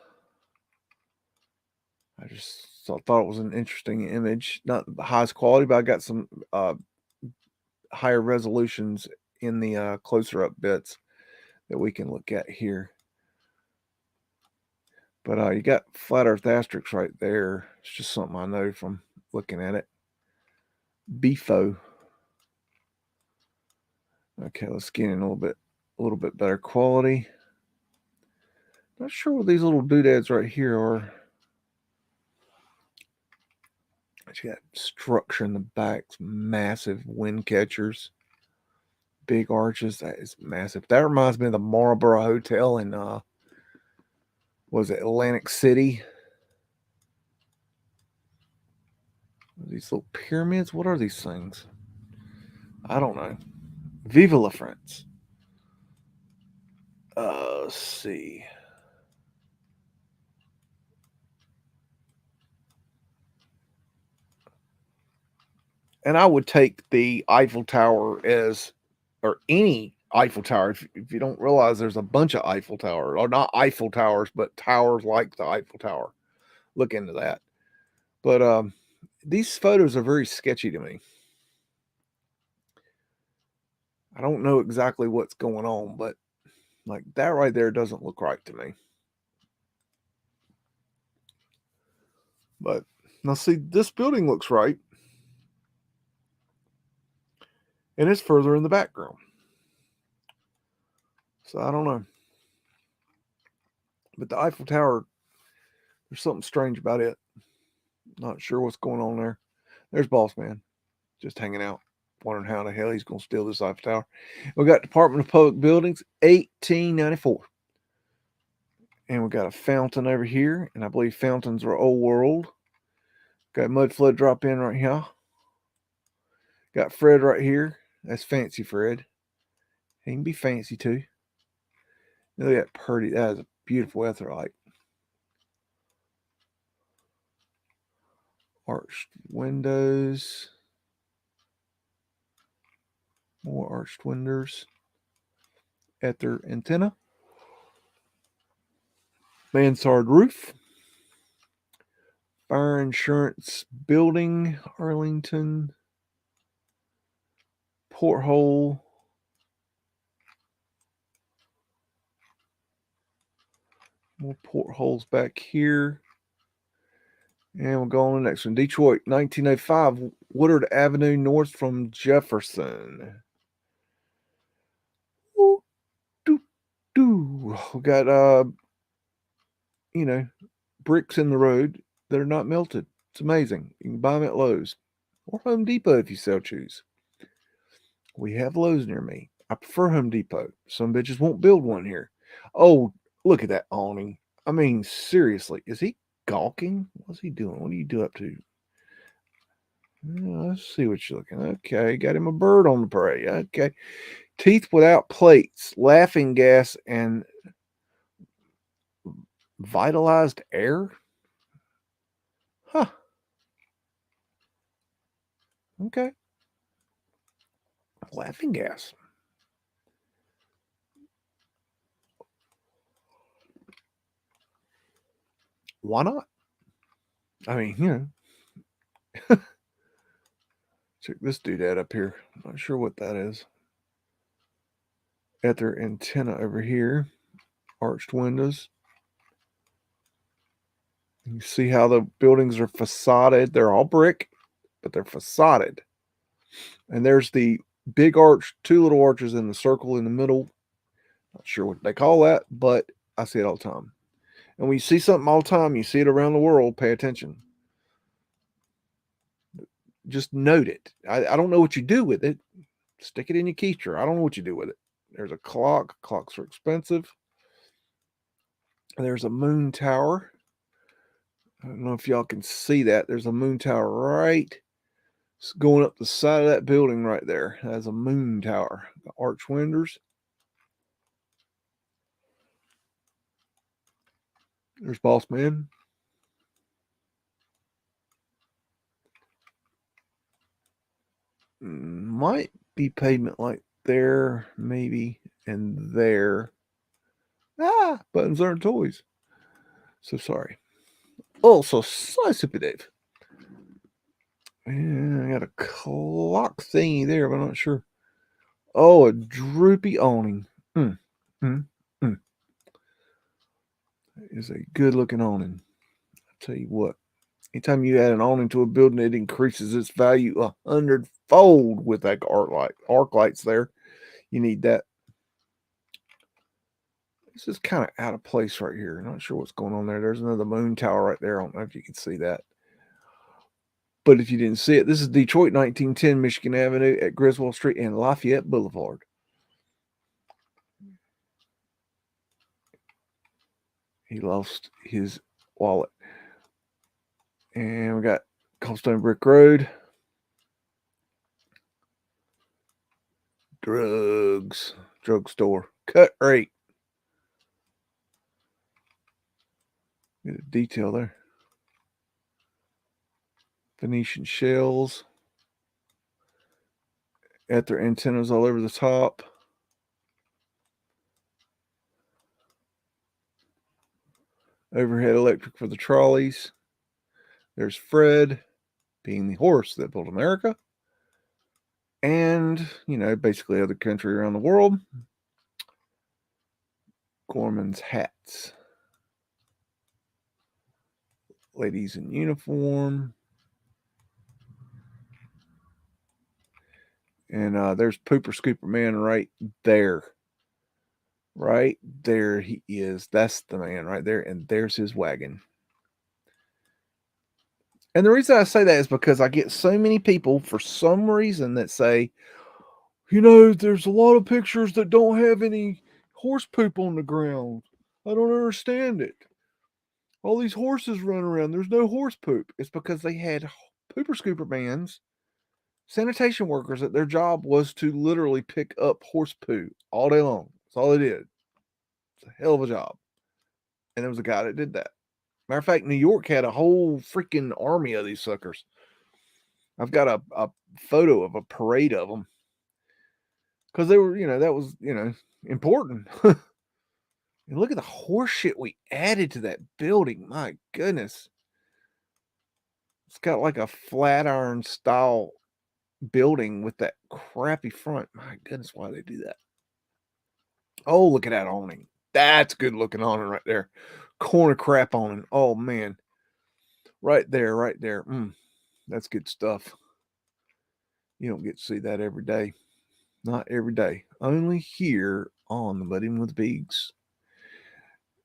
just thought it was an interesting image. Not the highest quality, but I got some higher resolutions in the closer up bits that we can look at here. But you got flat earth asterisks right there. It's just something I know from looking at it. BEAGS. Okay, let's get in a little bit better quality. Not sure what these little doodads right here are. You got structure in the back, massive wind catchers, big arches. That is massive. That reminds me of the Marlborough Hotel in was it Atlantic City? These little pyramids. What are these things? I don't know. Viva la France. Let's see. And I would take the Eiffel Tower as, or any Eiffel Tower. If you don't realize there's a bunch of Eiffel Towers, or not Eiffel Towers, but towers like the Eiffel Tower. Look into that. But these photos are very sketchy to me. I don't know exactly what's going on, but like that right there doesn't look right to me. But now see, this building looks right. And it's further in the background. So I don't know. But the Eiffel Tower, there's something strange about it. Not sure what's going on there. There's Boss Man just hanging out, wondering how the hell he's going to steal this Eiffel Tower. We got Department of Public Buildings, 1894. And we got a fountain over here. And I believe fountains are old world. Got Mudflood drop in right here. Got Fred right here. That's Fancy Fred. He can be fancy too. Look at that pretty. That is a beautiful etherite. Arched windows. More arched windows. Ether antenna. Mansard roof. Fire insurance building. Arlington. Porthole. More portholes back here. And we'll go on to the next one. Detroit, 1905, Woodard Avenue north from Jefferson. Ooh, doo, doo. We got, bricks in the road that are not melted. It's amazing. You can buy them at Lowe's or Home Depot if you so choose. We have Lowe's near me. I prefer Home Depot. Some bitches won't build one here. Oh, look at that awning. I mean, seriously, is he gawking? What's he doing? What do you do up to? Let's see what you're looking at. Okay, got him a bird on the parade. Okay. Teeth without plates, laughing gas, and vitalized air? Huh. Okay. Laughing gas. Why not? I mean, check this doodad up here. I'm not sure what that is. At their antenna over here. Arched windows. You see how the buildings are facaded. They're all brick, but they're facaded. And there's the big arch, two little arches in the circle in the middle. Not sure what they call that, but I see it all the time. And when you see something all the time, you see it around the world, pay attention. Just note it. I don't know what you do with it. Stick it in your keister. I don't know what you do with it. There's a clock. Clocks are expensive. There's a moon tower. I don't know if y'all can see that. There's a moon tower right going up the side of that building right there. That's a moon tower. The arch windows. There's Boss Man. Might be pavement like there, maybe, and there. Buttons aren't toys. So sorry. Oh, so super Dave. And I got a clock thingy there, but I'm not sure. Oh, a droopy awning. That is a good looking awning. I'll tell you what. Anytime you add an awning to a building, it increases its value 100-fold with that arc lights there. You need that. This is kind of out of place right here. Not sure what's going on there. There's another moon tower right there. I don't know if you can see that. But if you didn't see it, this is Detroit, 1910 Michigan Avenue at Griswold Street and Lafayette Boulevard. He lost his wallet. And we got Cobblestone Brick Road. Drugs. Drugstore. Cut rate. Get a detail there. Venetian shells. At their antennas all over the top. Overhead electric for the trolleys. There's Fred, being the horse that built America. And, basically other country around the world. Gorman's hats. Ladies in uniform. And there's Pooper Scooper Man right there. Right there he is. That's the man right there. And there's his wagon. And the reason I say that is because I get so many people for some reason that say, there's a lot of pictures that don't have any horse poop on the ground. I don't understand it. All these horses run around. There's no horse poop. It's because they had Pooper Scooper Mans, sanitation workers that their job was to literally pick up horse poo all day long. That's all they did. It's a hell of a job. And there was a guy that did that. Matter of fact, New York had a whole freaking army of these suckers. I've got a photo of a parade of them. Because they were, that was, important. And look at the horse shit we added to that building. My goodness. It's got like a Flatiron style building with that crappy front. My goodness, why do they do that? Oh, look at that awning. That's good looking awning right there. Corner crap awning. Oh, man. Right there, right there. That's good stuff. You don't get to see that every day. Not every day. Only here on the Muddin with BEAGS.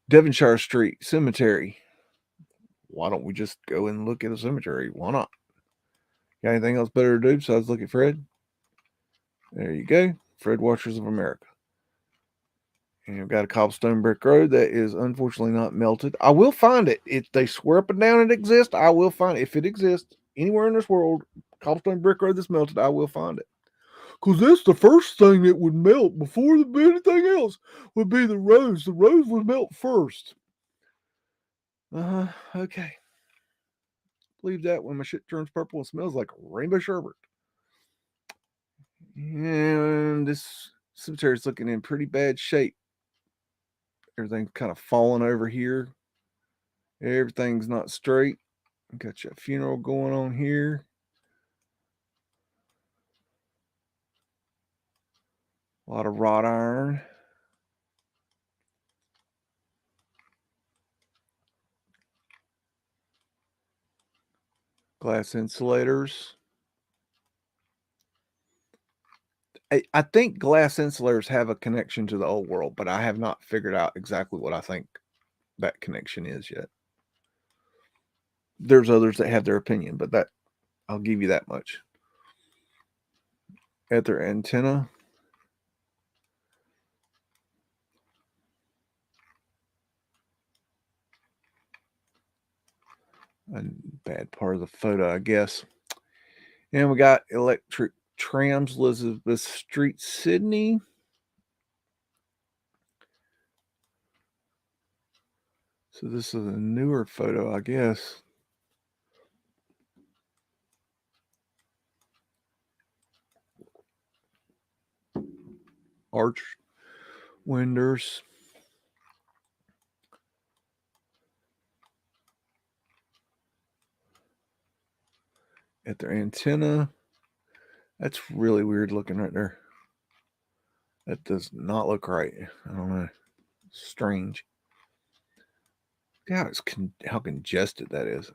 Devonshire Street Cemetery. Why don't we just go and look at a cemetery? Why not? Got anything else better to do besides look at Fred? There you go. Fred Watchers of America. And you've got a cobblestone brick road that is unfortunately not melted. I will find it. If they swear up and down it exists, I will find it. If it exists anywhere in this world, cobblestone brick road that's melted, I will find it. Because that's the first thing that would melt before anything else would be the roads. The roads would melt first. Okay. Believe that when my shit turns purple and smells like rainbow sherbet. And this cemetery is looking in pretty bad shape. Everything's kind of falling over here. Everything's not straight. Got your funeral going on here. A lot of wrought iron. Glass insulators. I think glass insulators have a connection to the old world, but I have not figured out exactly what I think that connection is yet. There's others that have their opinion, but that I'll give you that much. At their antenna. A bad part of the photo, I guess. And we got electric trams, Elizabeth Street, Sydney. So this is a newer photo, I guess. Arch windows. At their antenna. That's really weird looking right there. That does not look right. I don't know. Strange. God, how congested that is.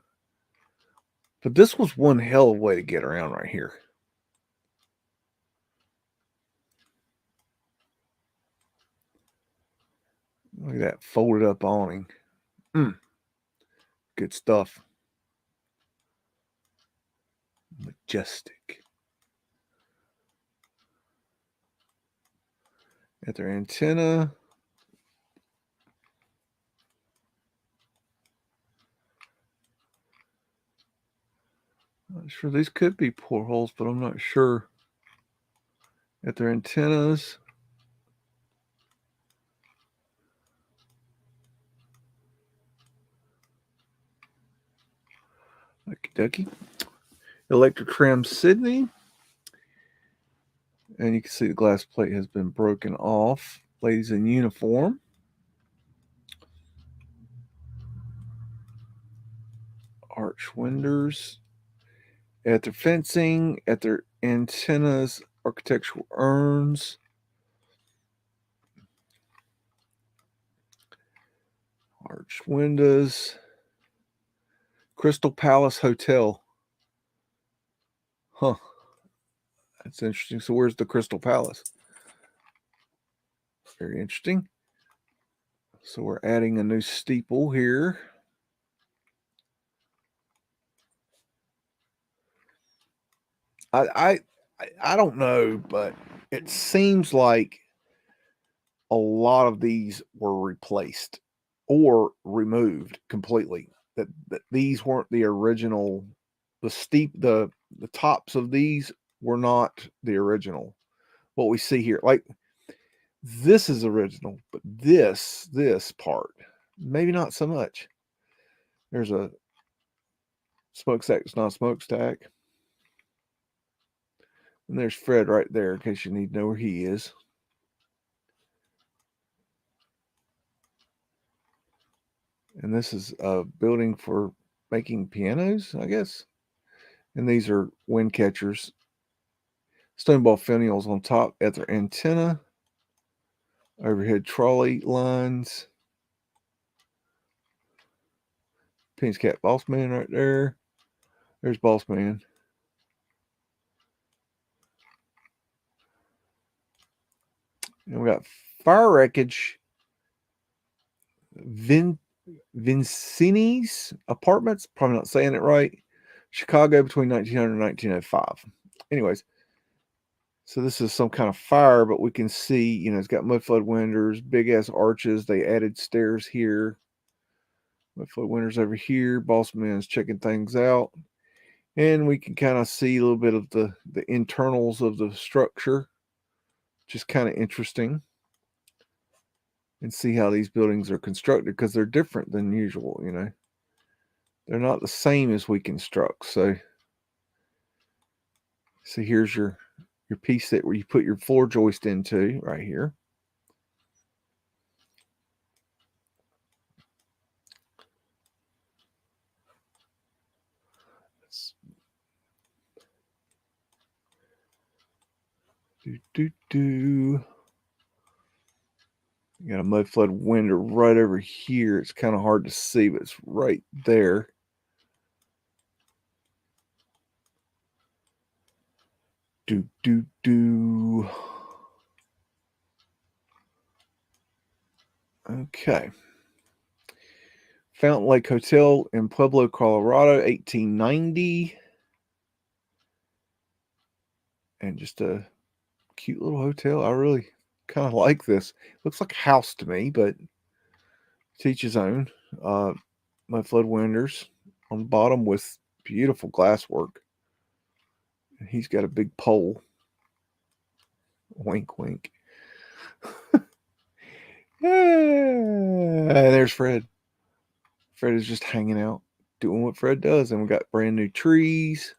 But this was one hell of a way to get around right here. Look at that folded up awning. Good stuff. Majestic. At their antenna. Not sure. These could be portholes, but I'm not sure. At their antennas. Okie dokie. Electric tram, Sydney. And you can see the glass plate has been broken off. Ladies in uniform. Arch windows. At their fencing, at their antennas, architectural urns. Arch windows. Crystal Palace Hotel. Huh. That's interesting. So where's the Crystal Palace? Very interesting. So we're adding a new steeple here. I don't know, but it seems like a lot of these were replaced or removed completely. That these weren't the original. The tops of these were not the original. What we see here, like this is original, but this part, maybe not so much. There's a smokestack. It's not a smokestack. And there's Fred right there in case you need to know where he is. And this is a building for making pianos, I guess. And these are wind catchers. Stoneball finials on top at their antenna. Overhead trolley lines. Penny's Cat Boss Man right there. There's Boss Man. And we got fire wreckage. Vincini's Apartments. Probably not saying it right. Chicago between 1900 and 1905. Anyways, so this is some kind of fire, but we can see, it's got mudflood windows, big ass arches. They added stairs here. Mudflood windows over here. Boss Man's checking things out. And we can kind of see a little bit of the internals of the structure, which is kind of interesting. And see how these buildings are constructed, because they're different than usual, you know. They're not the same as we construct. So here's your piece that where you put your floor joist into right here. You got a Mudflood window right over here. It's kind of hard to see, but it's right there. Okay. Fountain Lake Hotel in Pueblo, Colorado, 1890. And just a cute little hotel. I really kind of like this. Looks like a house to me, but to each his own. Mudflood windows on the bottom with beautiful glasswork. He's got a big pole. Wink, wink. There's Fred. Fred is just hanging out, doing what Fred does. And we got brand new trees.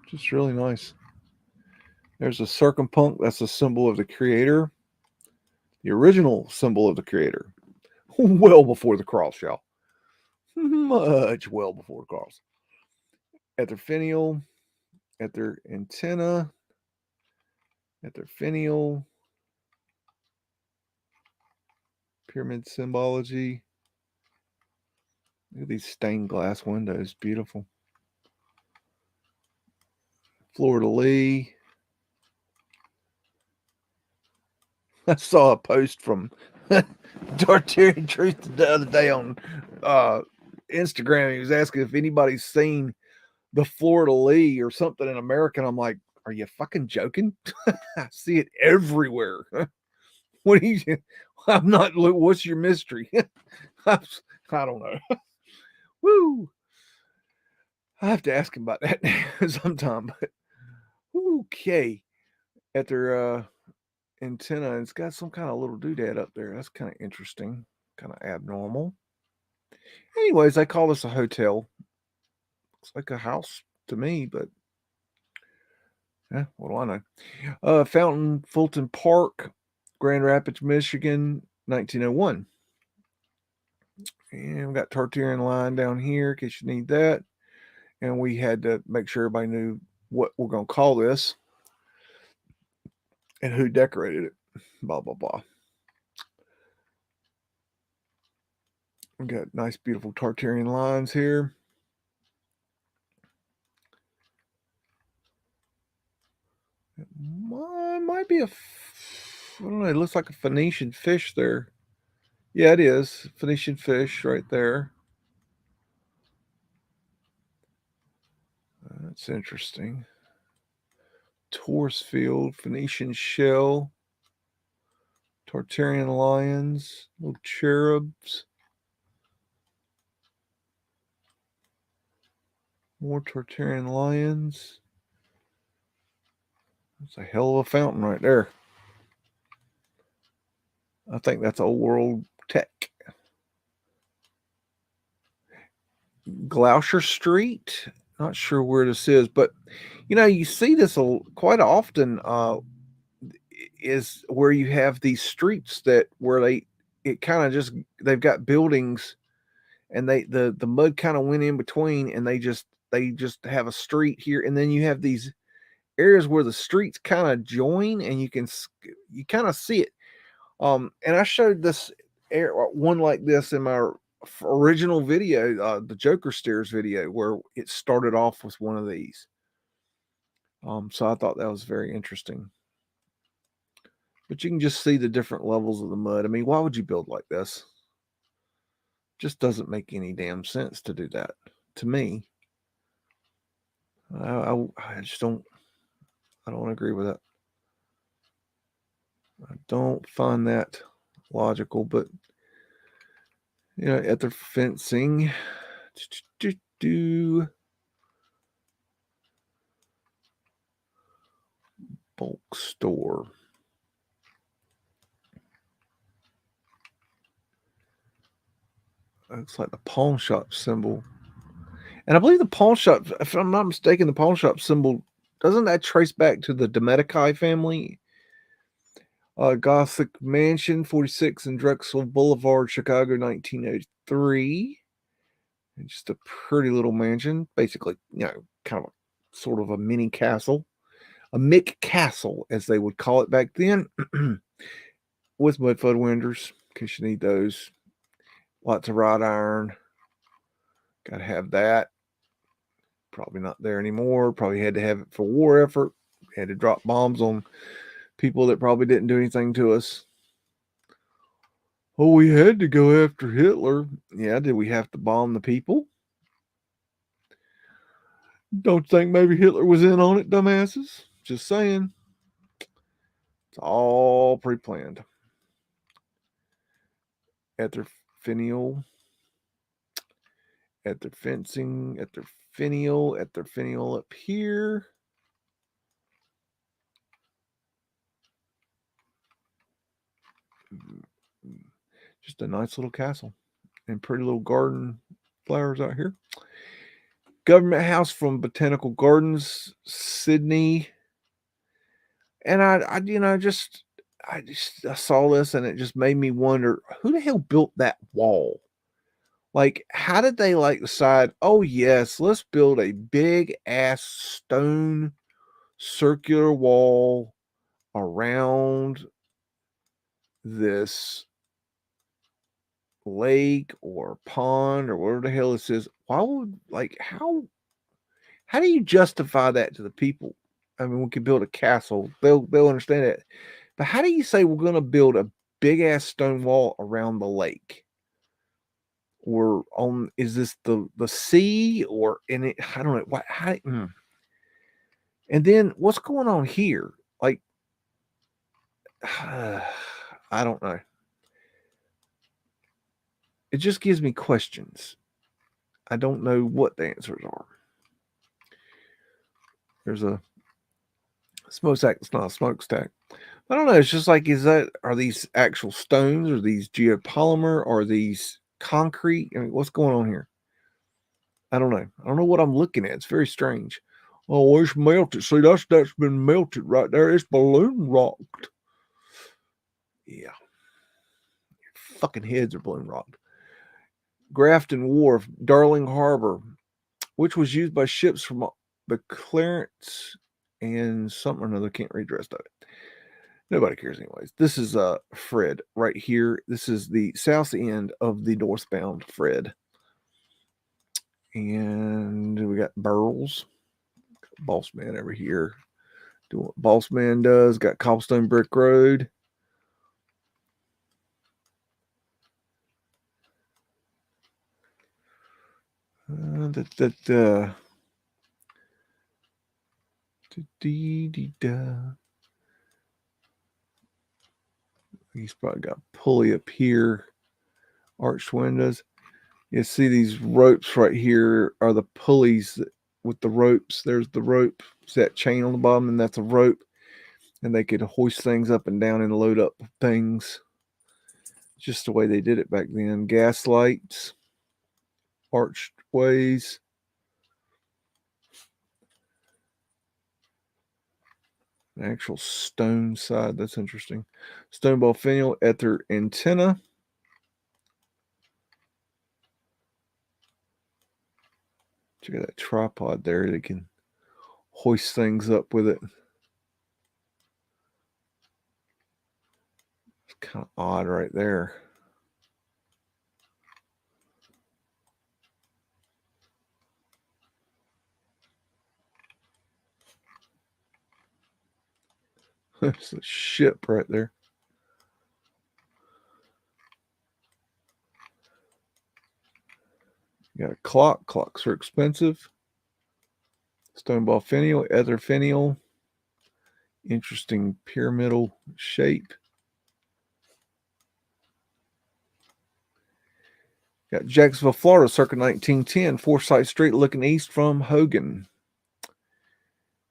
Just really nice. There's a circumpunct. That's a symbol of the creator. The original symbol of the creator. Well before the cross, y'all. Much well before the cross. At their finial, at their antenna, at their finial, pyramid symbology. Look at these stained glass windows. Beautiful. Fleur-de-lis. I saw a post from Tartaria Truth the other day on Instagram. He was asking if anybody's seen the fleur-de-lis or something in America. And I'm like, are you fucking joking? I see it everywhere. What do you? I'm not. What's your mystery? I don't know. Woo! I have to ask him about that sometime. But okay, at their antenna, it's got some kind of little doodad up there. That's kind of interesting, kind of abnormal. Anyways, I call this a hotel. Looks like a house to me, but yeah, what do I know? Fountain Fulton Park, Grand Rapids, Michigan, 1901. And we got Tartarian line down here in case you need that. And we had to make sure everybody knew what we're going to call this and who decorated it. Blah, blah, blah. We got nice, beautiful Tartarian lines here. It might be I don't know. It looks like a Phoenician fish there. Yeah, it is. Phoenician fish right there. That's interesting. Taurus field, Phoenician shell, Tartarian lions, little cherubs. More Tartarian lions. That's a hell of a fountain right there. I think that's old world tech. Gloucester Street. Not sure where this is, but you know, you see this quite often. Is where you have these streets that where it kind of just they've got buildings, and the mud kind of went in between, and they just have a street here, and then you have these areas where the streets kind of join, and you kind of see it. And I showed this one like this in my original video, the Joker Stairs video, where it started off with one of these. So I thought that was very interesting. But you can just see the different levels of the mud. I mean, why would you build like this? Just doesn't make any damn sense to do that to me. I just don't. I don't agree with that. I don't find that logical, but at their fencing. Bulk store. Looks like the pawn shop symbol. And I believe the pawn shop, if I'm not mistaken, the pawn shop symbol, doesn't that trace back to the Domenici family? Gothic Mansion, 46 in Drexel Boulevard, Chicago, 1983. And just a pretty little mansion, basically, kind of sort of a mini castle. A Mick Castle, as they would call it back then, with Mudflood windows, in case you need those. Lots of wrought iron. Got to have that. Probably not there anymore. Probably had to have it for war effort. Had to drop bombs on people that probably didn't do anything to us. Oh, we had to go after Hitler. Yeah, did we have to bomb the people? Don't you think maybe Hitler was in on it, dumbasses? Just saying. It's all pre-planned. At their finial. At their fencing. At their finial. At their finial up here. Just a nice little castle. And pretty little garden flowers out here. Government House from Botanical Gardens, Sydney. And I saw this and it just made me wonder, who the hell built that wall? Like, how did they decide, oh yes, let's build a big ass stone circular wall around this lake or pond or whatever the hell this is? Why would how do you justify that to the people? I mean, we could build a castle. They'll understand it. But how do you say we're going to build a big ass stone wall around the lake? Or is this the sea or in it? I don't know. And then what's going on here? I don't know. It just gives me questions. I don't know what the answers are. There's a smokestack. It's not a smokestack. I don't know. It's just are these actual stones? Or these geopolymer? Or these concrete? I mean, what's going on here? I don't know. I don't know what I'm looking at. It's very strange. Oh, it's melted. See, that's been melted right there. It's balloon rocked. Yeah. Your fucking heads are balloon rocked. Grafton Wharf, Darling Harbor, which was used by ships from the Clerks and something or another. Can't read the rest of it. Nobody cares anyways. This is Fred right here. This is the south end of the northbound Fred. And we got Burls. Boss Man over here. Doing what Boss Man does. Got Cobblestone Brick Road. He's probably got a pulley up here. Arched windows. You see these ropes right here are the pulleys with the ropes. There's the rope. It's that chain on the bottom, and that's a rope. And they could hoist things up and down and load up things. Just the way they did it back then. Gas lights. Arched ways. An actual stone side. That's interesting. Stone ball finial at their antenna. Check out that tripod there. They can hoist things up with it. It's kind of odd right there. There's a ship right there. You got a clock. Clocks are expensive. Stone ball finial, ether finial. Interesting pyramidal shape. Got Jacksonville, Florida, circa 1910, Forsyth Street, looking east from Hogan.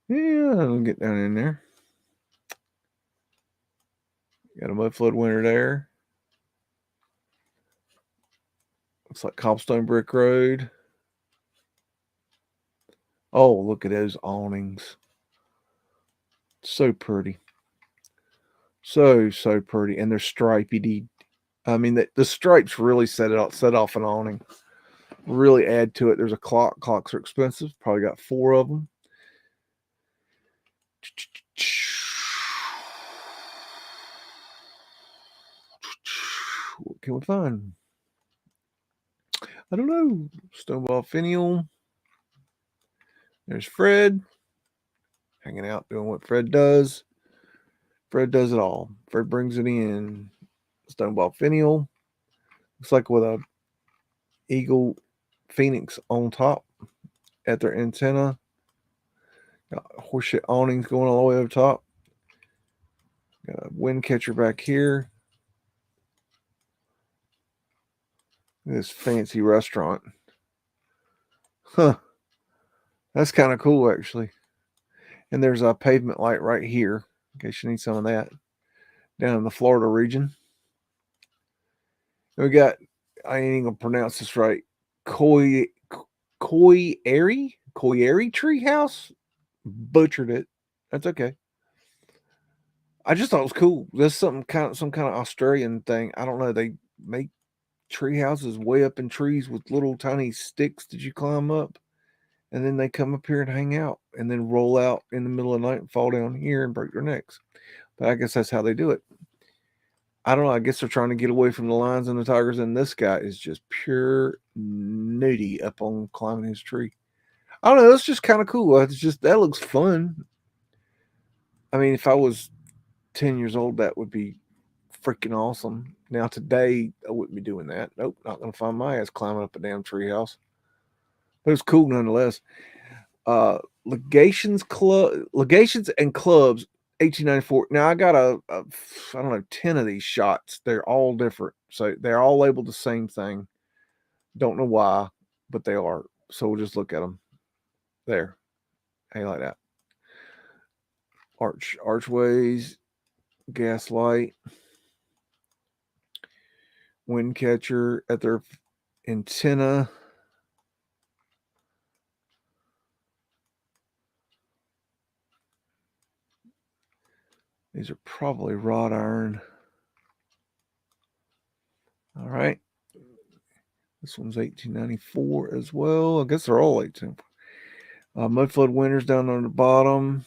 Yeah, I'll get down in there. Got a Mudflood winter there. Looks like cobblestone brick road. Oh, look at those awnings. So pretty. So pretty. And they're stripey. I mean, the stripes really set off an awning. Really add to it. There's a clock. Clocks are expensive. Probably got 4 of them. What can we find? I don't know. Stonewall Finial. There's Fred. Hanging out, doing what Fred does. Fred does it all. Fred brings it in. Stonewall Finial. Looks like with a eagle phoenix on top at their antenna. Got horseshit awnings going all the way up top. Got a wind catcher back here. This fancy restaurant. Huh. That's kind of cool, actually. And there's a pavement light right here, in case you need some of that, down in the Florida region. And we got, I ain't even going to pronounce this right, Quay Tree House. Butchered it. That's okay. I just thought it was cool. That's some kind of Australian thing. I don't know. They make tree houses way up in trees with little tiny sticks that you climb up, and then they come up here and hang out, and then roll out in the middle of the night and fall down here and break their necks. But I guess that's how they do it. I don't know. I guess they're trying to get away from the lions and the tigers, and this guy is just pure nudie up on climbing his tree. I don't know. It's just kind of cool. It's just, that looks fun. I mean, if I was 10 years old, that would be freaking awesome. Now, today, I wouldn't be doing that. Nope, not going to find my ass climbing up a damn treehouse. But it's cool nonetheless. Legations and Clubs, 1894. Now, I got I don't know, 10 of these shots. They're all different. So they're all labeled the same thing. Don't know why, but they are. So we'll just look at them. There. How you like that? Archways, gaslight, wind catcher at their antenna. These are probably wrought iron. All right. This one's 1894 as well. I guess they're all 1894. Mudflood winters down on the bottom.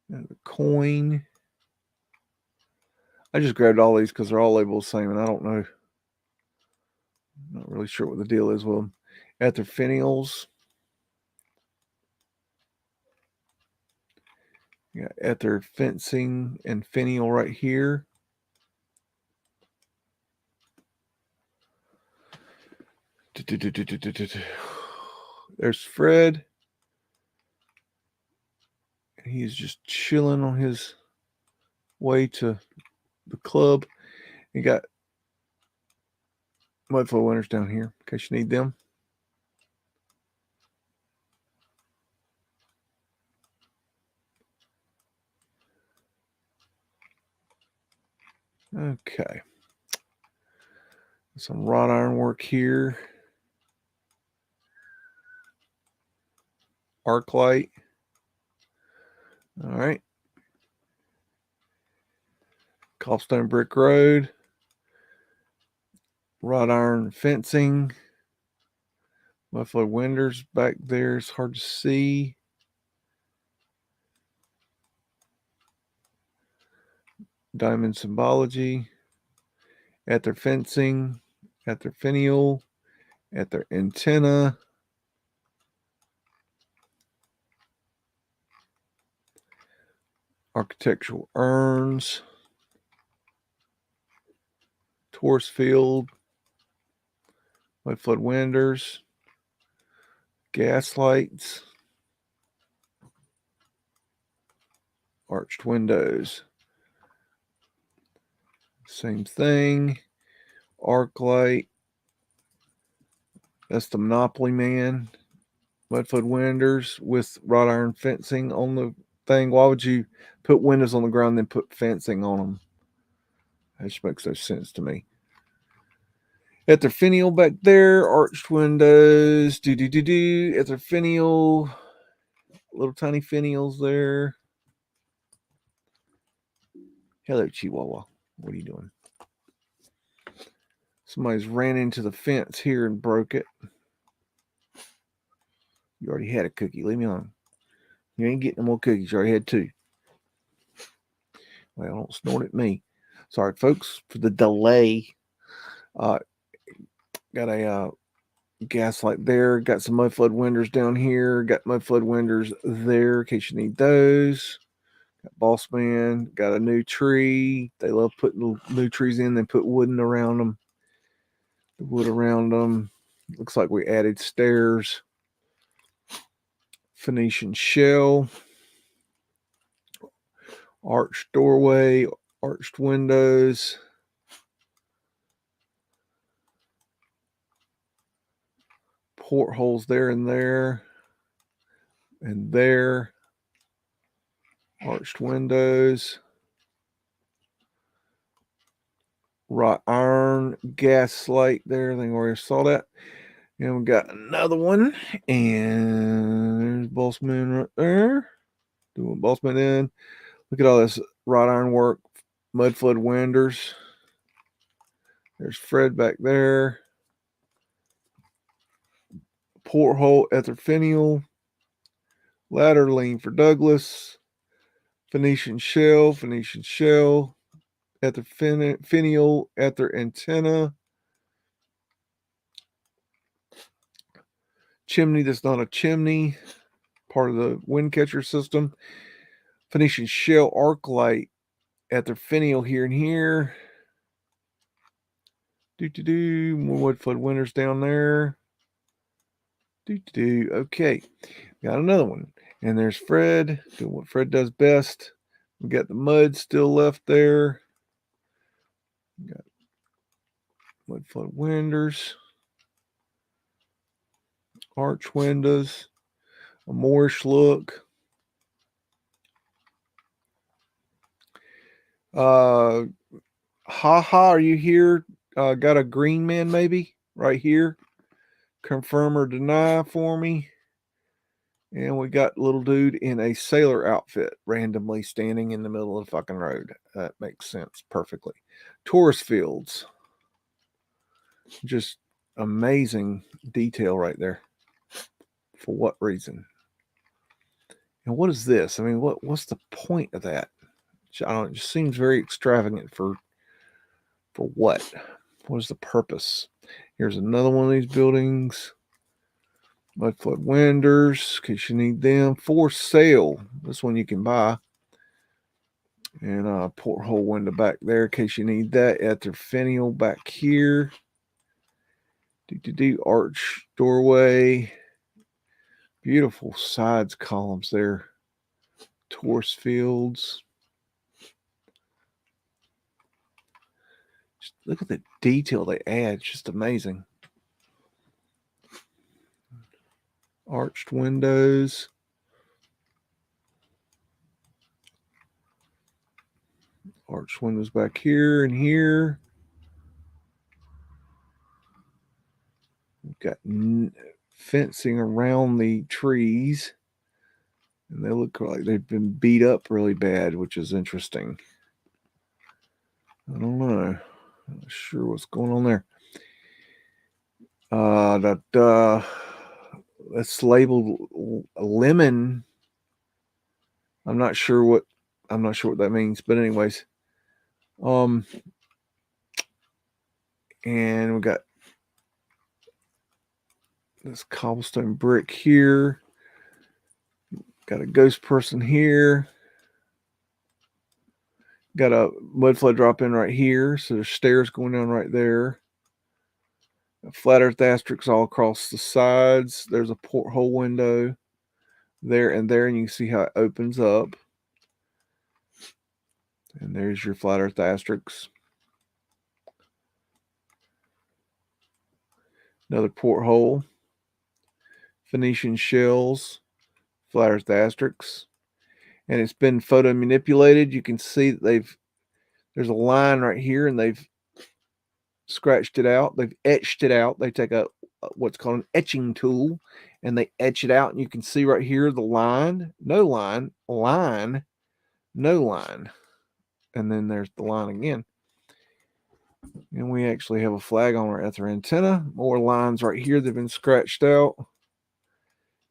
And the coin. I just grabbed all these because they're all labeled the same, and I don't know. I'm not really sure what the deal is with them. At their finials. Yeah, at their fencing and finial right here. There's Fred. He's just chilling on his way to the club. You got Mudflood winters down here in case you need them. Okay. Some wrought iron work here. Arc light. All right. Cobblestone brick road. Wrought iron fencing. Mudflood winters back there. It's hard to see. Diamond symbology. At their fencing. At their finial. At their antenna. Architectural urns. Taurus field. Mudflood winters. Gas lights. Arched windows. Same thing. Arc light. That's the Monopoly Man. Mudflood windows with wrought iron fencing on the thing. Why would you put windows on the ground and then put fencing on them? That just makes no sense to me. At their finial back there, arched windows. At their finial, little tiny finials there. Hello, Chihuahua. What are you doing? Somebody's ran into the fence here and broke it. You already had a cookie. Leave me alone. You ain't getting no more cookies. You already had 2. Well, don't snort at me. Sorry, folks, for the delay. Got a gas light there. Got some mudflood windows down here. Got mudflood windows there in case you need those. Got Boss Man. Got a new tree. They love putting new trees in. They put wooden around them. The wood around them. Looks like we added stairs. Phoenician shell. Arched doorway. Arched windows. Portholes there and there. And there. Arched windows. Wrought iron gas light there. I think we already saw that. And we got another one. And there's Bossman right there. Doing Bossman in. Look at all this wrought iron work. Mudflood windows. There's Fred back there. Porthole at their finial. Ladder lean for Douglas. Phoenician shell. Phoenician shell. At their finial. At their antenna. Chimney that's not a chimney. Part of the wind catcher system. Phoenician shell arc light at their finial here and here. More Woodflood windows down there. Okay. Got another one. And there's Fred doing what Fred does best. We got the mud still left there. Got Mudflood windows. Arch windows. A Moorish look. Haha, are you here? Got a green man maybe right here. Confirm or deny for me. And we got little dude in a sailor outfit randomly standing in the middle of the fucking road. That makes sense perfectly. Tourist fields. Just amazing detail right there. For what reason? And what is this? I mean, what's the point of that? I don't. It just seems very extravagant for what? What is the purpose? Here's another one of these buildings. Mudflood windows, in case you need them. For sale. This one you can buy. And a porthole window back there, in case you need that. At their finial back here. Arch doorway. Beautiful sides columns there. Tourist fields. Just look at the detail they add. It's just amazing. Arched windows. Arched windows back here and here. We've got fencing around the trees. And they look like they've been beat up really bad, which is interesting. I don't know. Not sure what's going on there. That's labeled lemon. I'm not sure what that means, but anyways. And we got this cobblestone brick here. Got a ghost person here. Got a mudflood drop in right here. So there's stairs going down right there. A flat earth asterisk all across the sides. There's a porthole window there and there, and you can see how it opens up. And there's your flat earth asterisk. Another porthole. Phoenician shells. Flowers to asterisks. And it's been photo manipulated. You can see that there's a line right here, and they've scratched it out. They've etched it out. They take what's called an etching tool, and they etch it out. And you can see right here the line, no line, line, no line. And then there's the line again. And we actually have a flag on our ether antenna. More lines right here that have been scratched out.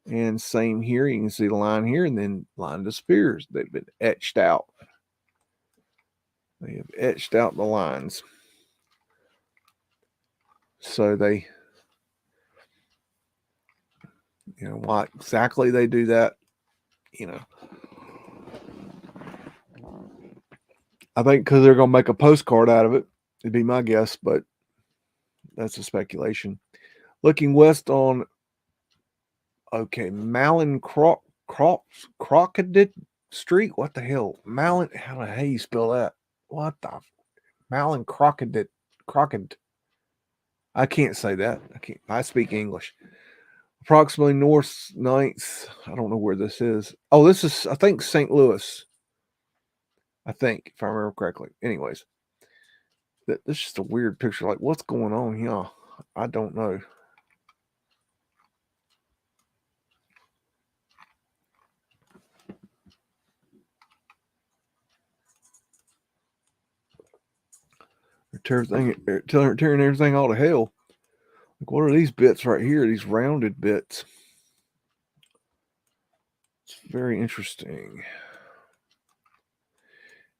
And same here. You can see the line here, and then line disappears. They've been etched out. They have etched out the lines. So they, why exactly they do that, I think because they're going to make a postcard out of it. It'd be my guess, but that's a speculation. Looking west on, Malin Crocodile Street. What the hell? Malin, how the hell you spell that? What the? Malin Crocodile. I can't say that. I speak English. Approximately north 9th. I don't know where this is. Oh, this is, I think, St. Louis. I think, if I remember correctly. Anyways, this is just a weird picture. Like, what's going on here? I don't know. They're tearing everything all to hell. Like, what are these bits right here? These rounded bits. It's very interesting.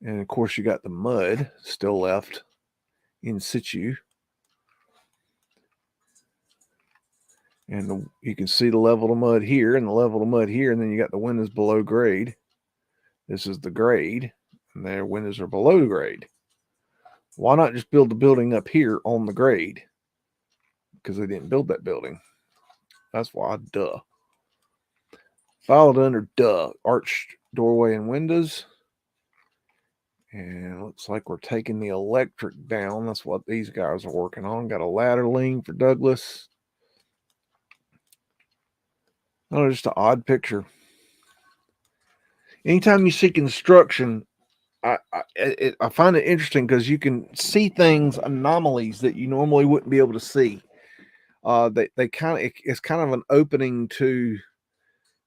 And of course, you got the mud still left in situ. And you can see the level of mud here and the level of mud here. And then you got the windows below grade. This is the grade. And their windows are below the grade. Why not just build the building up here on the grade? Because they didn't build that building. That's why, duh. Filed under duh. Arched doorway and windows. And it looks like we're taking the electric down. That's what these guys are working on. Got a ladder lean for Douglas. Oh, just an odd picture. Anytime you see construction, I find it interesting because you can see things, anomalies that you normally wouldn't be able to see. It's kind of an opening to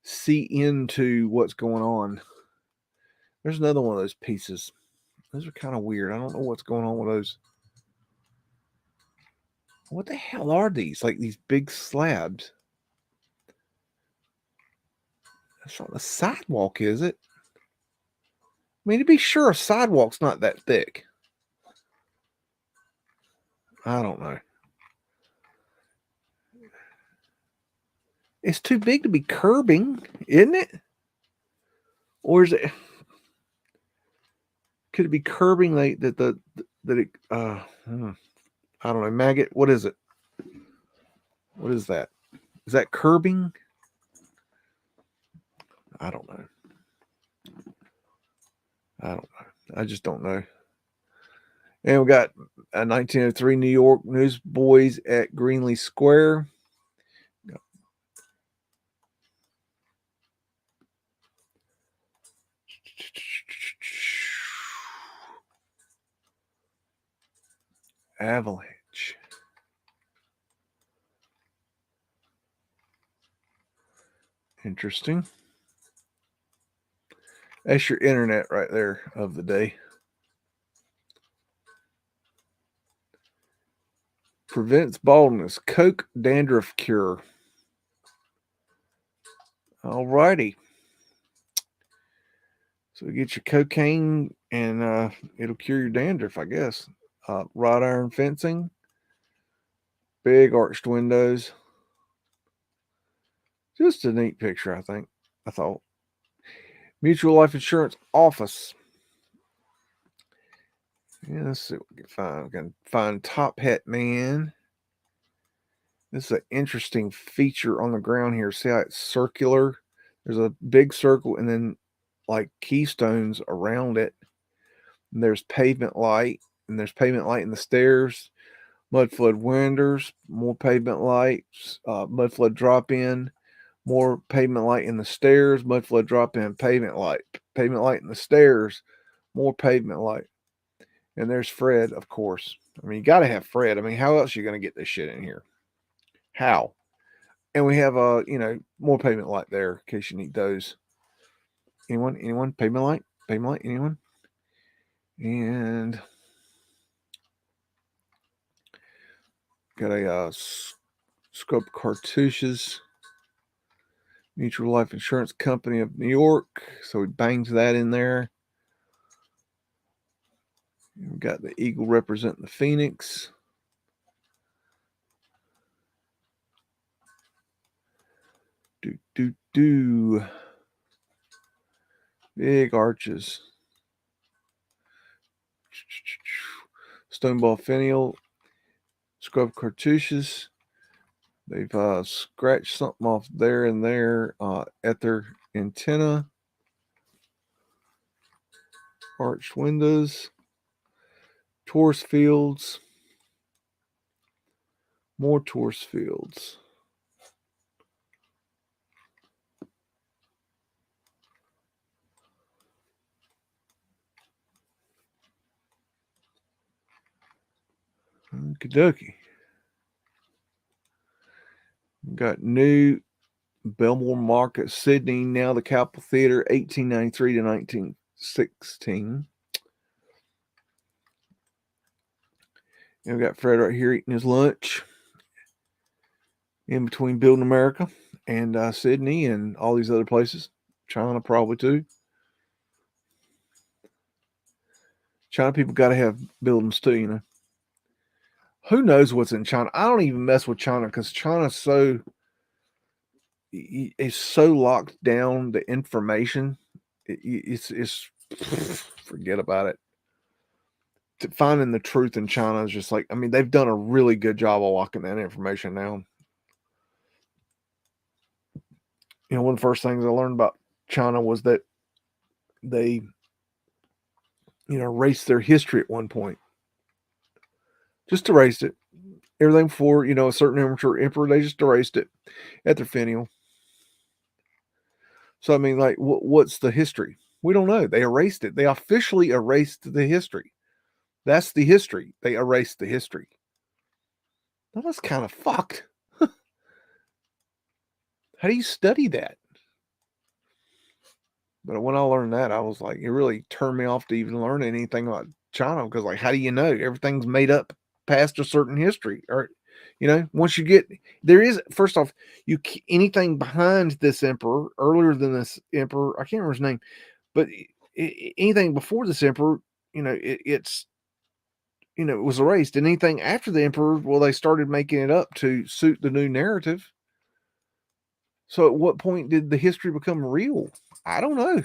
see into what's going on. There's another one of those pieces. Those are kind of weird. I don't know what's going on with those. What the hell are these? Like these big slabs. That's not the sidewalk, is it? I mean, to be sure, a sidewalk's not that thick. I don't know. It's too big to be curbing, isn't it? Or is it? Could it be curbing I don't know, maggot. What is it? What is that? Is that curbing? I don't know. I just don't know. And we got a 1903 New York Newsboys at Greenlee Square. Avalanche. Interesting. That's your internet right there of the day. Prevents baldness. Coke dandruff cure. Alrighty. So get your cocaine and it'll cure your dandruff, I guess. Wrought iron fencing. Big arched windows. Just a neat picture, I thought. Mutual Life Insurance Office. Yeah, let's see what we can find. We can find Top Hat Man. This is an interesting feature on the ground here. See how it's circular? There's a big circle and then like keystones around it. And there's pavement light. And there's pavement light in the stairs. Mudflood windows, more pavement lights, mudflood drop-in, more pavement light in the stairs, mudflood drop-in, pavement light in the stairs, more pavement light. And there's Fred, of course. I mean, you got to have Fred. I mean, how else are you going to get this shit in here? How? And we have more pavement light there in case you need those. Anyone? Pavement light? Anyone? And got a scope cartouches, Mutual Life Insurance Company of New York. So we bangs that in there. We've got the eagle representing the phoenix. Big arches. Stoneball finial. Scrub cartouches. They've scratched something off there and there at their antenna. Arched windows. Torus fields. More Torus fields. Okie dokie. Got new Belmore Market, Sydney, now the Capitol Theater, 1893 to 1916. And we got Fred right here eating his lunch in between Building America and Sydney and all these other places. China probably too. China people got to have buildings too, you know. Who knows what's in China? I don't even mess with China because China's so locked down. The information, it's forget about it. Finding the truth in China is just like, I mean, they've done a really good job of locking that information down. You know, one of the first things I learned about China was that they, erased their history at one point. Just erased it. Everything before, a certain emperor, they just erased it at their finial. So, I mean, like, what's the history? We don't know. They erased it. They officially erased the history. That's the history. They erased the history. Now, that's kind of fucked. How do you study that? But when I learned that, I was like, it really turned me off to even learn anything about China because, like, how do you know everything's made up past a certain history? Or, once you get there is first off, anything behind this emperor earlier than this emperor, I can't remember his name, but anything before this emperor, it was erased. And anything after the emperor, well, they started making it up to suit the new narrative. So at what point did the history become real? I don't know.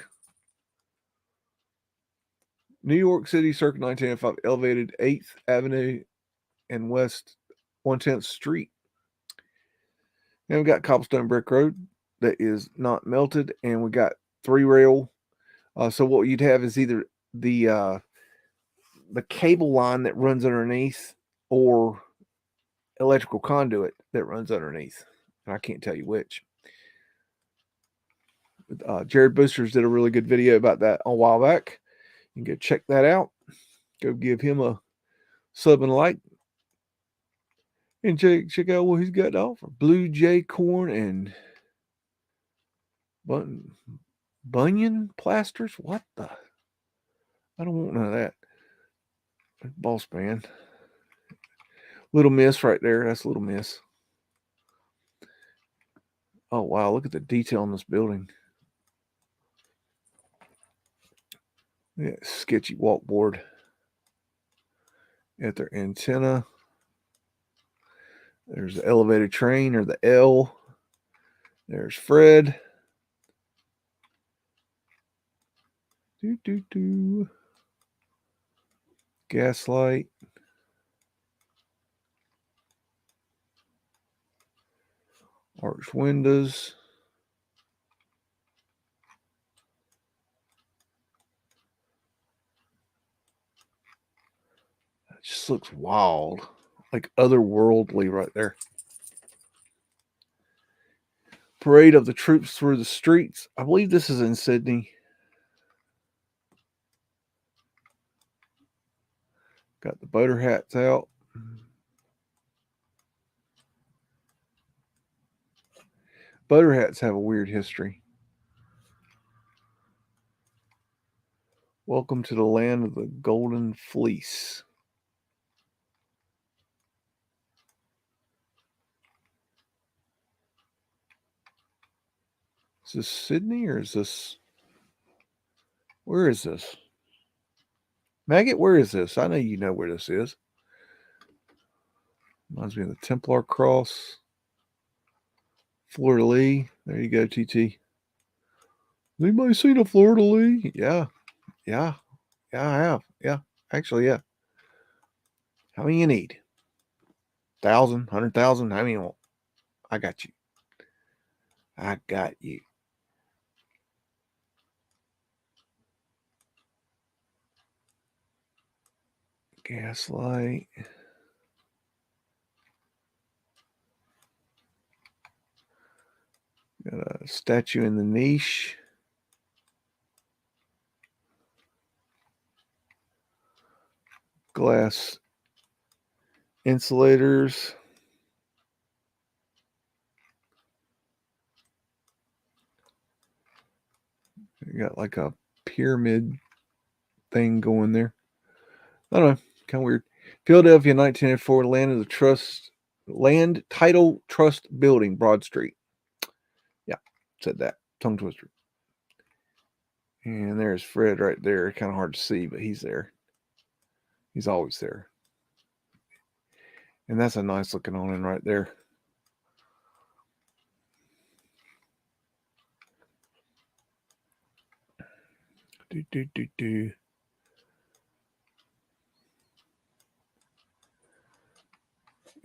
New York City, circa 1905, elevated 8th Avenue and West 110th Street. And we got cobblestone brick road that is not melted, and we got 3 rail. So what you'd have is either the cable line that runs underneath or electrical conduit that runs underneath. And I can't tell you which. Jared Boosters did a really good video about that a while back. You can go check that out. Go give him a sub and a like. And check out what he's got to offer. Blue Jay corn and bunion plasters. What the? I don't want none of that. Boss man. Little Miss right there. That's Little Miss. Oh, wow. Look at the detail on this building. Yeah, sketchy walkboard at their antenna. There's the elevated train or the L. There's Fred. Gaslight. Arch windows. It just looks wild. like otherworldly right there. Parade of the troops through the streets. I believe this is in Sydney. Got the boater hats out. Boater hats have a weird history. Welcome to the land of the Golden Fleece. Is this Sydney or is this... Where is this? Maggot, where is this? I know you know where this is. Reminds me of the Templar Cross. Fleur-de-lis. There you go, TT. Anybody seen a fleur-de-lis? Yeah. Yeah, I have. Yeah, actually, yeah. How many you need? 1,000, 100,000? How many you want? I got you. I got you. Gaslight. Got a statue in the niche. Glass insulators. You got like a pyramid thing going there. I don't know. Kind of weird. Philadelphia, 1904, Land Title Trust Building, Broad Street. Yeah, said that. Tongue twister. And there's Fred right there. Kind of hard to see, but he's there. He's always there. And that's a nice looking awning right there.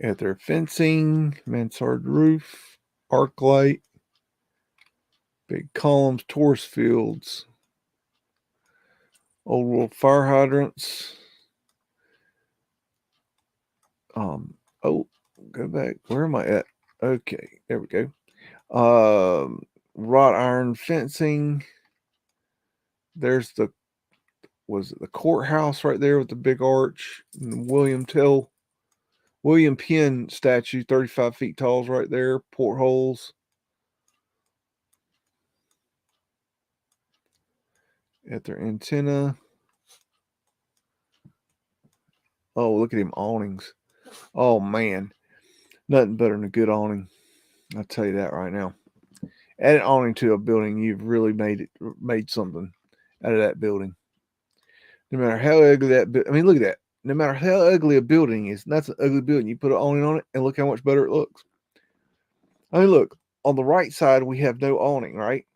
At their fencing, mansard roof, arc light, big columns, tourist fields, old world fire hydrants. Oh, go back. Where am I at? Okay, there we go. Wrought iron fencing. There's the courthouse right there with the big arch. And William Penn statue, 35 feet tall, is right there. Portholes. At their antenna. Oh, look at him awnings. Oh man, nothing better than a good awning. I'll tell you that right now. Add an awning to a building, you've really made something out of that building. No matter how ugly that, I mean, look at that. No matter how ugly a building is, that's an ugly building. You put an awning on it, and look how much better it looks. I mean, look on the right side we have no awning, right?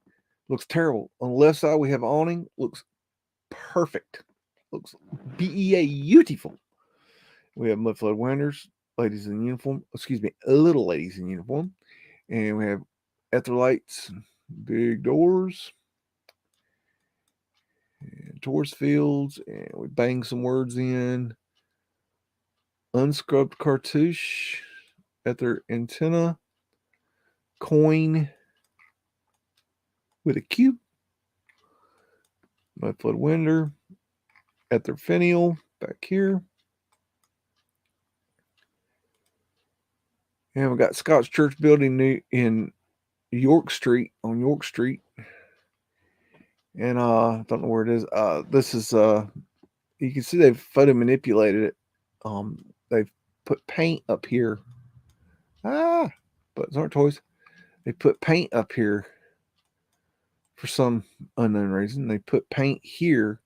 Looks terrible. On the left side we have awning. Looks perfect. Looks beautiful. We have Mudflood windows, ladies in uniform. Excuse me, little ladies in uniform, and we have ether lights, big doors, and tourist fields, and we bang some words in. Unscrubbed cartouche, ether antenna, coin with a Q, Mudflood window, ether finial back here. And we got Scott's Church building in York Street, on York Street. And I don't know where it is. This is you can see they've photo manipulated it. They've put paint up here. But it's aren't toys. They put paint up here for some unknown reason. They put paint here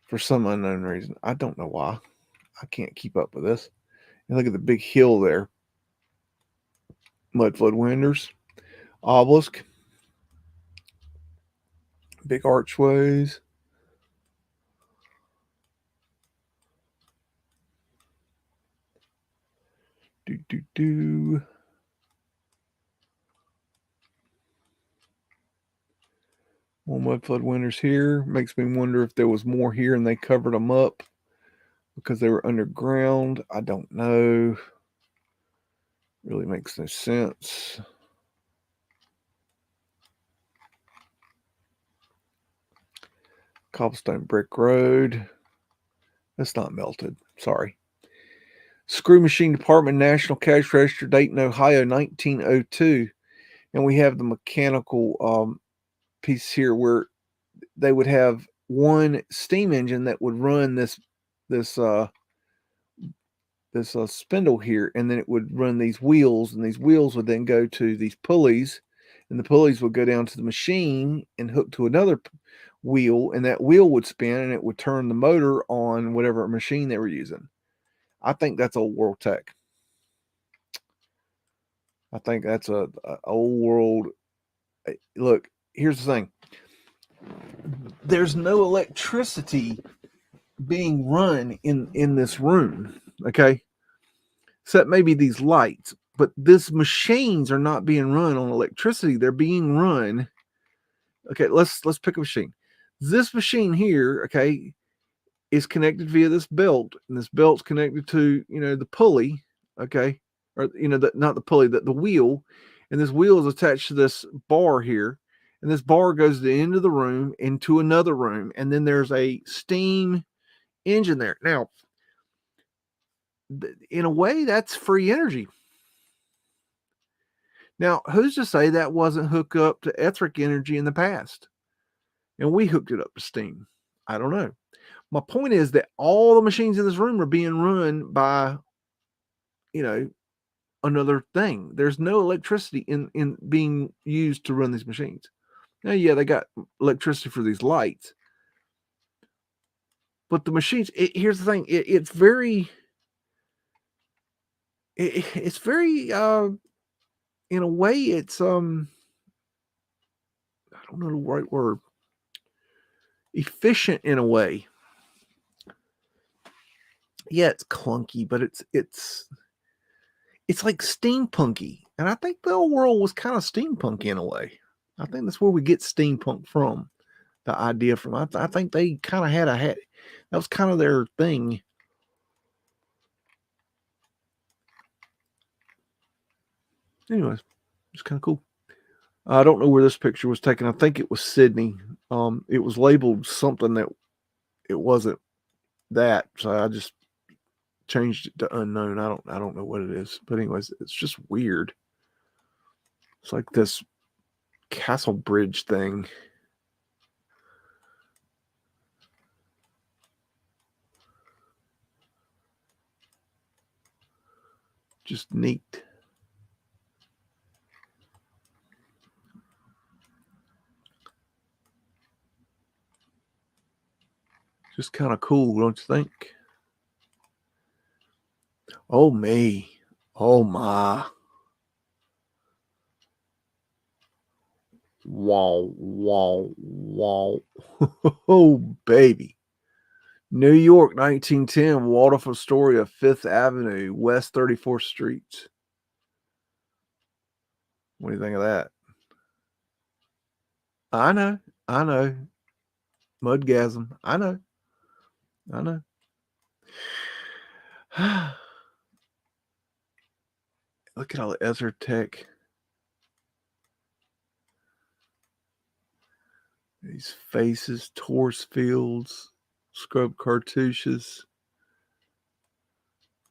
for some unknown reason. I don't know why. I can't keep up with this. And look at the big hill there. Mudflood windows, obelisk, big archways. More Mudflood windows here. Makes me wonder if there was more here and they covered them up because they were underground. I don't know. Really makes no sense. Cobblestone brick road. That's not melted. Sorry. Screw machine department, National Cash Register, Dayton, Ohio, 1902. And we have the mechanical piece here where they would have one steam engine that would run this spindle here, and then it would run these wheels, and these wheels would then go to these pulleys, and the pulleys would go down to the machine and hook to another wheel, and that wheel would spin, and it would turn the motor on whatever machine they were using. I think that's old world tech. I think that's a old world. Look, here's the thing. There's no electricity being run in this room, okay? Except maybe these lights, but these machines are not being run on electricity. They're being run. Okay, let's pick a machine. This machine here, okay, is connected via this belt, and this belt's connected to the pulley, okay, or not the pulley, the wheel, and this wheel is attached to this bar here, and this bar goes to the end of the room into another room, and then there's a steam engine there. Now, in a way, that's free energy. Now, who's to say that wasn't hooked up to etheric energy in the past? And we hooked it up to steam. I don't know. My point is that all the machines in this room are being run by, another thing. There's no electricity in being used to run these machines. Now, yeah, they got electricity for these lights. But the machines, here's the thing. It's very, in a way, it's, I don't know the right word, efficient in a way. Yeah, it's clunky, but it's like steampunky. And I think the old world was kind of steampunky in a way. I think that's where we get steampunk from, the idea from. I think they kind of had that was kind of their thing. Anyways, it's kind of cool. I don't know where this picture was taken. I think it was Sydney. It was labeled something that it wasn't that, so I just changed it to unknown. I don't know what it is, but anyways, it's just weird. It's like this castle bridge thing. Just neat. Just kind of cool, don't you think? Oh, me. Oh, my. Wow, wow, wow. Oh, baby. New York, 1910, Waldorf Astoria, 5th Avenue, West 34th Street. What do you think of that? I know. Mudgasm. I know. Look at all the esoteric. These faces, torus fields, scrub cartouches,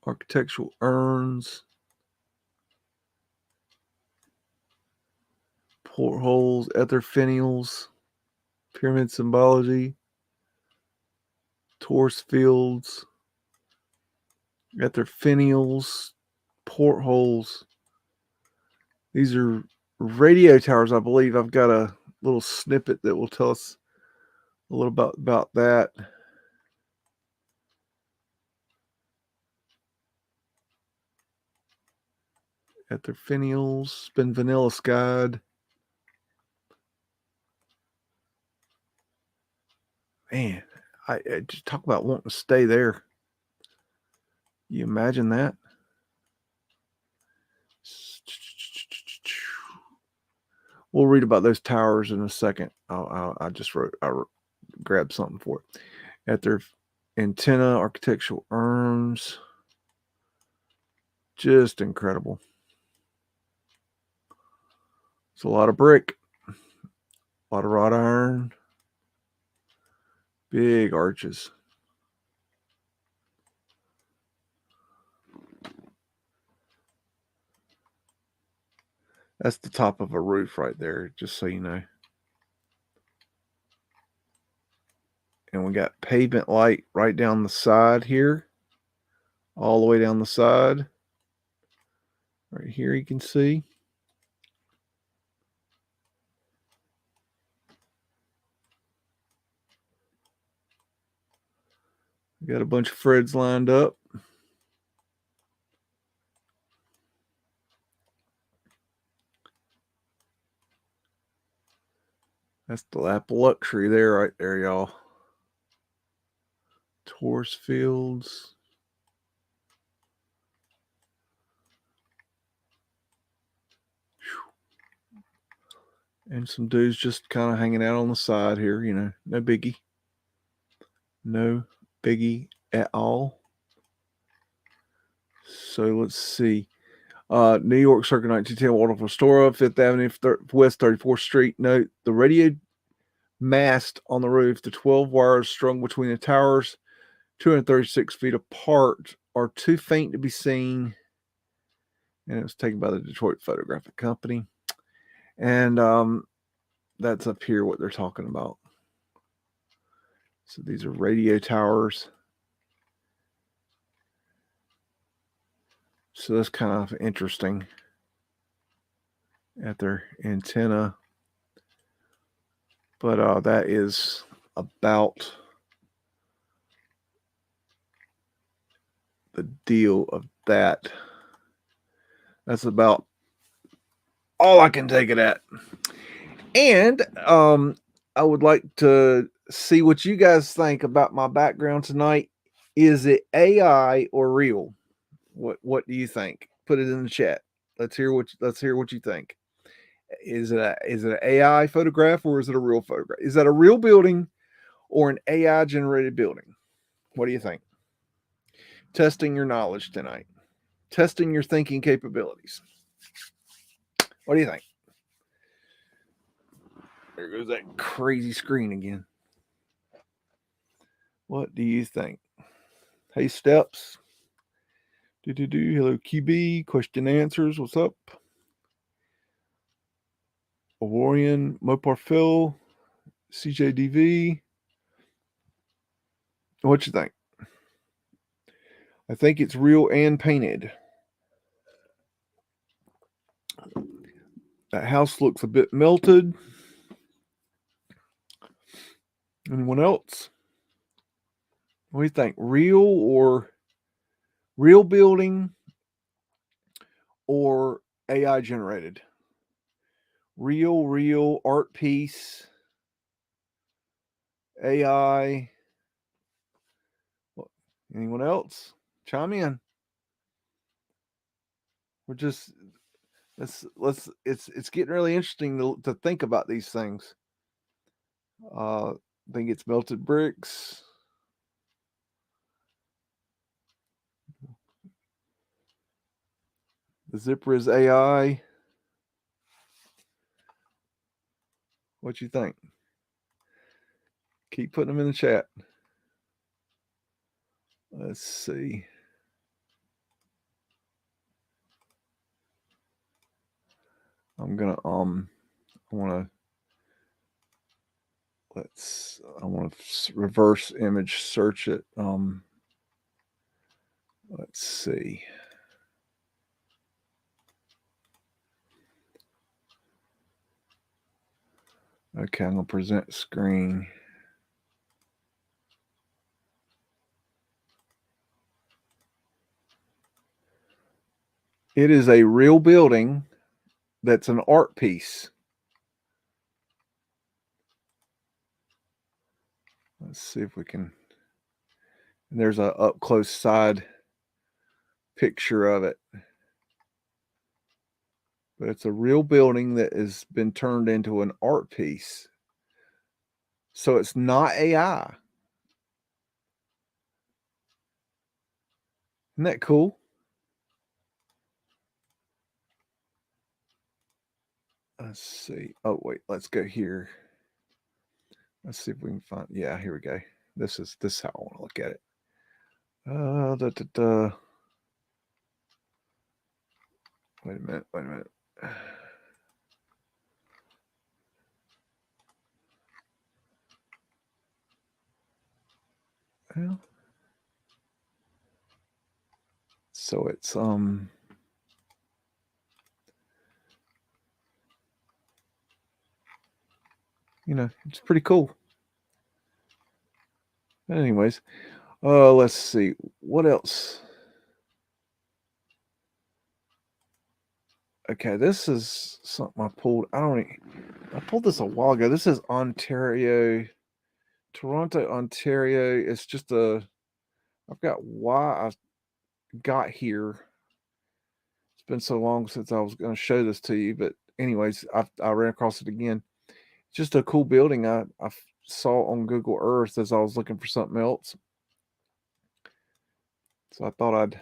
architectural urns, portholes, ether finials, pyramid symbology, torus fields, ether finials, portholes. These are radio towers, I believe. I've got a little snippet that will tell us a little about that. Ether finials, spin vanilla skied. Man, I just talk about wanting to stay there. You imagine that? We'll read about those towers in a second. I just grabbed something for it. antenna, architectural urns. Just incredible. It's a lot of brick, a lot of wrought iron, big arches. That's the top of a roof right there, just so you know. And we got pavement light right down the side here, all the way down the side. Right here you can see. We got a bunch of Freds lined up. That's the lap of luxury there, right there, y'all. Torus fields. And some dudes just kind of hanging out on the side here, you know, no biggie. No biggie at all. So let's see. New York Circuit 1910 Waldorf Astoria, 5th Avenue, West 34th Street. Note the radio mast on the roof, the 12 wires strung between the towers, 236 feet apart, are too faint to be seen. And it was taken by the Detroit Photographic Company. And that's up here what they're talking about. So these are radio towers. So that's kind of interesting at their antenna. But that is about the deal of that. That's about all I can take it at. And I would like to see what you guys think about my background tonight. Is it AI or real? What do you think? Put it in the chat. Let's hear what you think. Is it an AI photograph or is it a real photograph? Is that a real building or an AI generated building? What do you think? Testing your knowledge tonight. Testing your thinking capabilities. What do you think? There goes that crazy screen again. What do you think? Hey, Steps. Hello, QB. Question answers. What's up? Awarian, Mopar Phil, CJDV. What you think? I think it's real and painted. That house looks a bit melted. Anyone else? What do you think? Real building or AI generated? Real art piece, AI. Anyone else? Chime in. We're just it's getting really interesting to think about these things. I think it's melted bricks. The zipper is AI. What you think? Keep putting them in the chat. Let's see. I'm gonna I want to reverse image search it. Let's see. Okay, I'm gonna present screen. It is a real building that's an art piece. Let's see if we can. And there's a up close side picture of it. But it's a real building that has been turned into an art piece. So it's not AI. Isn't that cool? Let's see. Oh, wait, let's go here. Let's see if we can find. Yeah, here we go. This is how I want to look at it. Wait a minute. Well, so it's it's pretty cool. Anyways, let's see what else. Okay, this is something I pulled. I pulled this a while ago. This is Ontario, Toronto, Ontario. It's just I forgot why I got here. It's been so long since I was going to show this to you, but anyways, I ran across it again. It's just a cool building I saw on Google Earth as I was looking for something else. So I thought I'd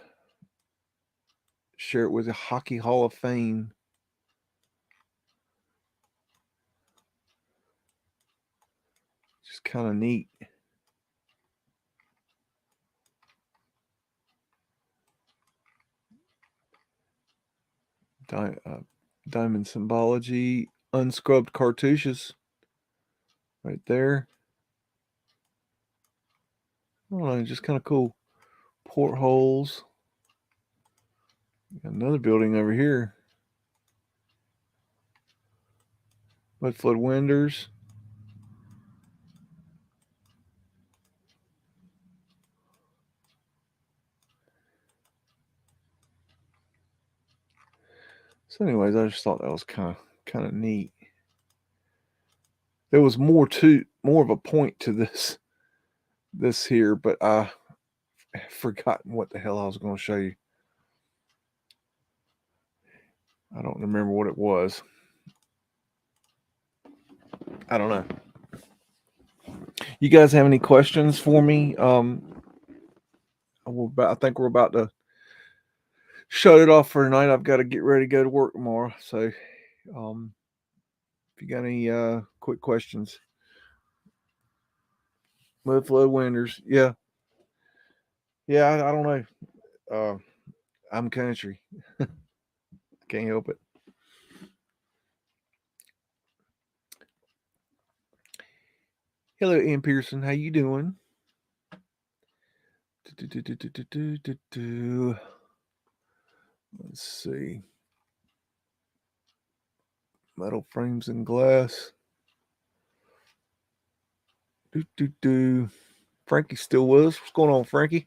share it with the Hockey Hall of Fame. Just kind of neat. Diamond symbology, unscrubbed cartouches right there. I don't know, just kind of cool. Portholes. Got another building over here. Mudflood windows. So, anyways, I just thought that was kind of neat. There was more of a point to this here, but I forgotten what the hell I was going to show you. I don't remember what it was. I don't know. You guys have any questions for me? I think we're about to shut it off for tonight. I've got to get ready to go to work tomorrow. So, if you got any quick questions, Mudflood windows, yeah. I don't know. I'm country. Can't help it. Hello, Ian Pearson. How you doing? Let's see. Metal frames and glass. Frankie still with us. What's going on, Frankie?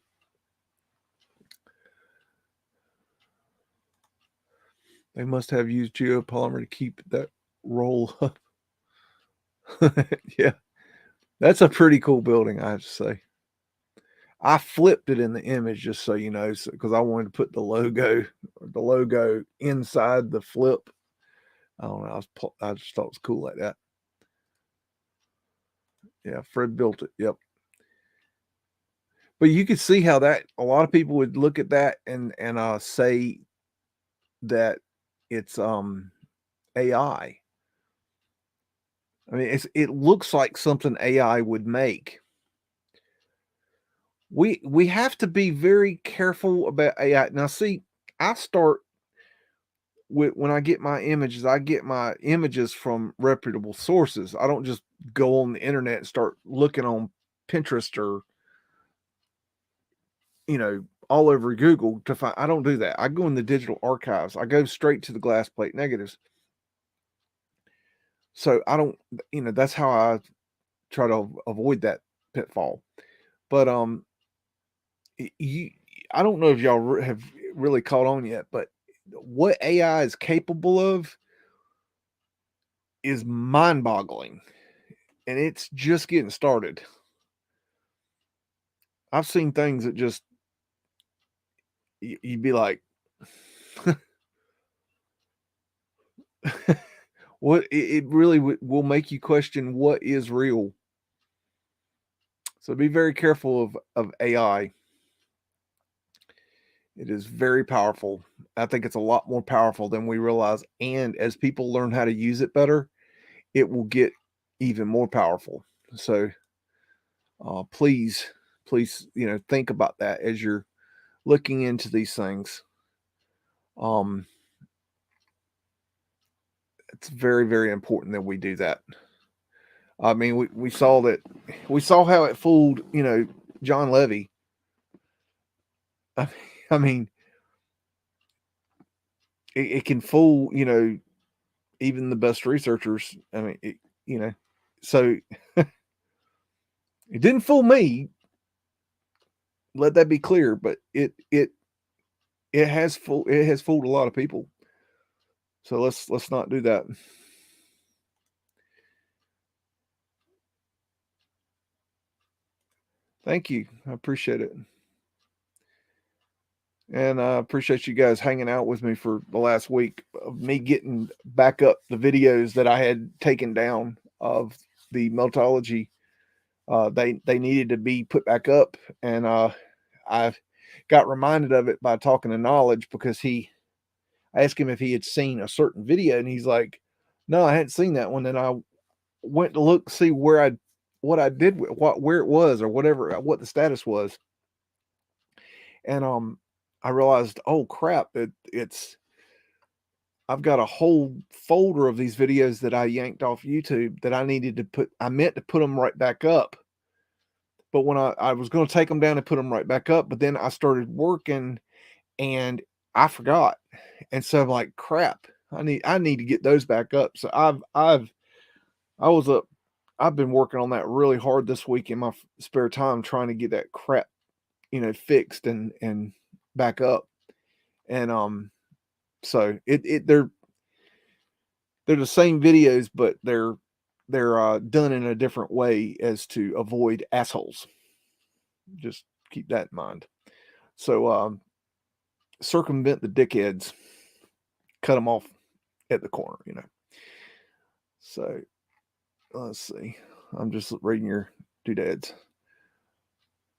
They must have used geopolymer to keep that roll up. Yeah. That's a pretty cool building, I have to say. I flipped it in the image just so you know, because I wanted to put the logo inside the flip. I don't know. I just thought it was cool like that. Yeah, Fred built it. Yep. But you could see how that a lot of people would look at that and say that it's AI. I mean, it looks like something AI would make. We have to be very careful about AI. Now, see, I start when I get my images, I get my images from reputable sources. I don't just go on the internet and start looking on Pinterest or all over Google to find. I don't do that. I go in the digital archives. I go straight to the glass plate negatives. So I don't, that's how I try to avoid that pitfall. But I don't know if y'all have really caught on yet, but what AI is capable of is mind-boggling, and it's just getting started. I've seen things that just you'd be like, what? It really will make you question what is real. So be very careful of AI. It is very powerful. I think it's a lot more powerful than we realize. And as people learn how to use it better, it will get even more powerful. So please, think about that as you're looking into these things. It's very, very important that we do that. I mean, we saw how it fooled, John Levy. I mean, it can fool, even the best researchers. I mean, so it didn't fool me. Let that be clear, but it has fooled a lot of people. So let's not do that. Thank you. I appreciate it. And I appreciate you guys hanging out with me for the last week of me getting back up the videos that I had taken down of the Meltology. They needed to be put back up, and I got reminded of it by talking to Knowledge, because I asked him if he had seen a certain video, and he's like, "No, I hadn't seen that one." And I went to look, see what I did, where it was, or what the status was, and I realized, oh crap, I've got a whole folder of these videos that I yanked off YouTube that I meant to put them right back up. But when I was going to take them down and put them right back up, but then I started working and I forgot. And so I'm like, crap, I need to get those back up. So I've been working on that really hard this week in my spare time, trying to get that crap, fixed and back up. And so they're the same videos, but they're done in a different way as to avoid assholes. Just keep that in mind. So circumvent the dickheads, cut them off at the corner, So let's see. I'm just reading your doodads.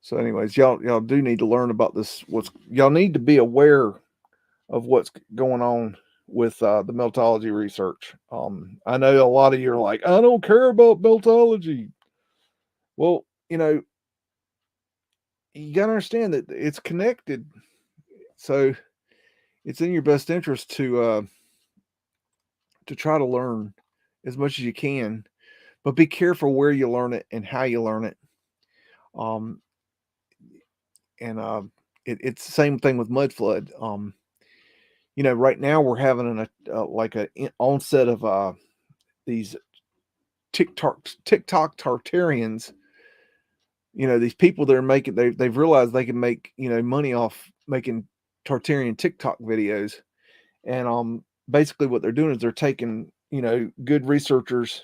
So, anyways, y'all do need to learn about this. Y'all need to be aware of what's going on with the Meltology research. I know a lot of you are like, I don't care about Meltology. Well, you got to understand that it's connected. So it's in your best interest to try to learn as much as you can, but be careful where you learn it and how you learn it. And it's the same thing with Mudflood. Right now we're having an onset of these TikTok Tartarians. These people that are making, they've realized they can make money off making Tartarian TikTok videos, and basically what they're doing is they're taking good researchers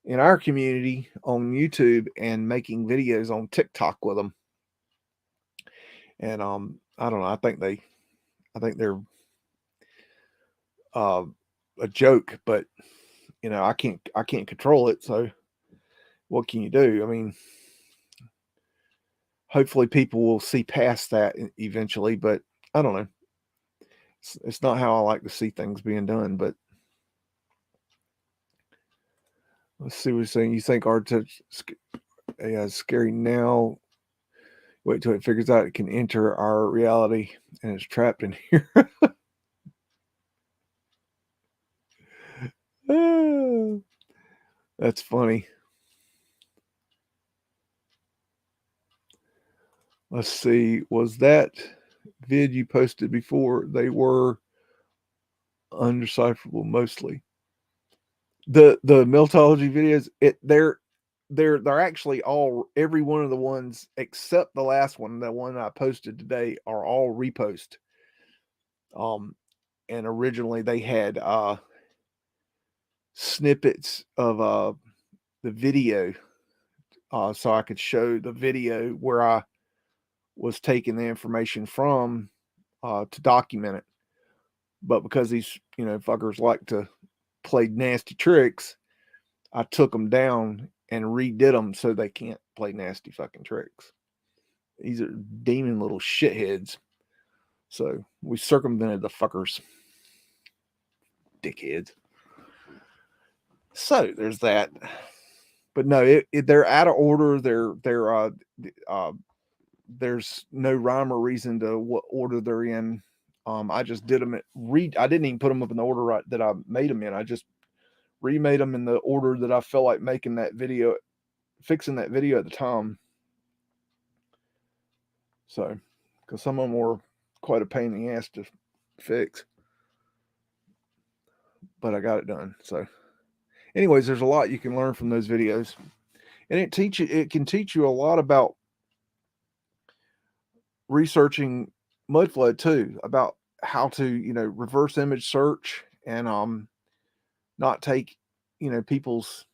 in our community on YouTube and making videos on TikTok with them. And I don't know. I think they're a joke, but I can't control it. So what can you do? I mean, hopefully people will see past that eventually, but I don't know. It's not how I like to see things being done, but let's see what he's saying. You think art is scary now? Wait till it figures out it can enter our reality and it's trapped in here. That's funny. Let's see. Was that vid you posted before? They were undecipherable mostly. The Meltology videos, they're actually every one of the ones except the last one, the one I posted today, are all repost. And originally they had snippets of the video, so I could show the video where I was taking the information from to document it. But because these fuckers like to play nasty tricks, I took them down and redid them so they can't play nasty fucking tricks. These are demon little shitheads. So we circumvented the fuckers. Dickheads. So there's that. But no, they're out of order. There's no rhyme or reason to what order they're in. I just did them I didn't even put them up in the order that I made them in. I just remade them in the order that I felt like making that video, fixing that video at the time. So, because some of them were quite a pain in the ass to fix, but I got it done. So, anyways, there's a lot you can learn from those videos, and it can teach you a lot about researching Mudflood too, about how to reverse image search and not take people's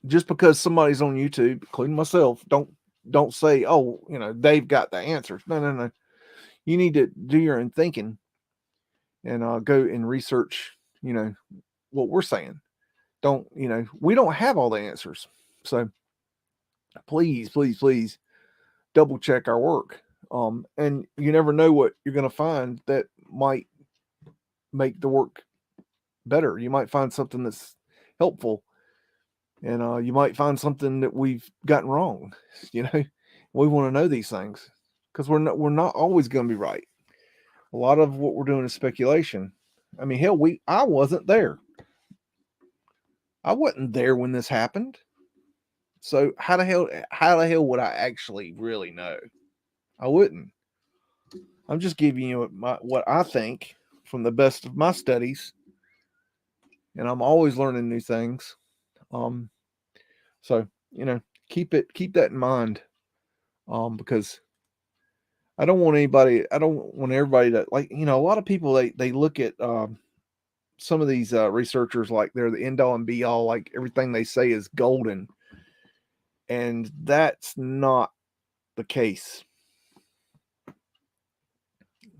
just because somebody's on YouTube, including myself, don't say, oh, they've got the answers. No. You need to do your own thinking and go and research, what we're saying. We don't have all the answers. So please double check our work. And you never know what you're going to find that might make the work better. You might find something that's helpful, and you might find something that we've gotten wrong. We want to know these things because we're not always going to be right. A lot of what we're doing is speculation. I mean, hell, I wasn't there. I wasn't there when this happened. So how the hell would I actually really know? I wouldn't. I'm just giving you what I think from the best of my studies, and I'm always learning new things. So keep that in mind, because I don't want everybody to, like, a lot of people, they look at some of these researchers like they're the end all and be all, like everything they say is golden, and that's not the case.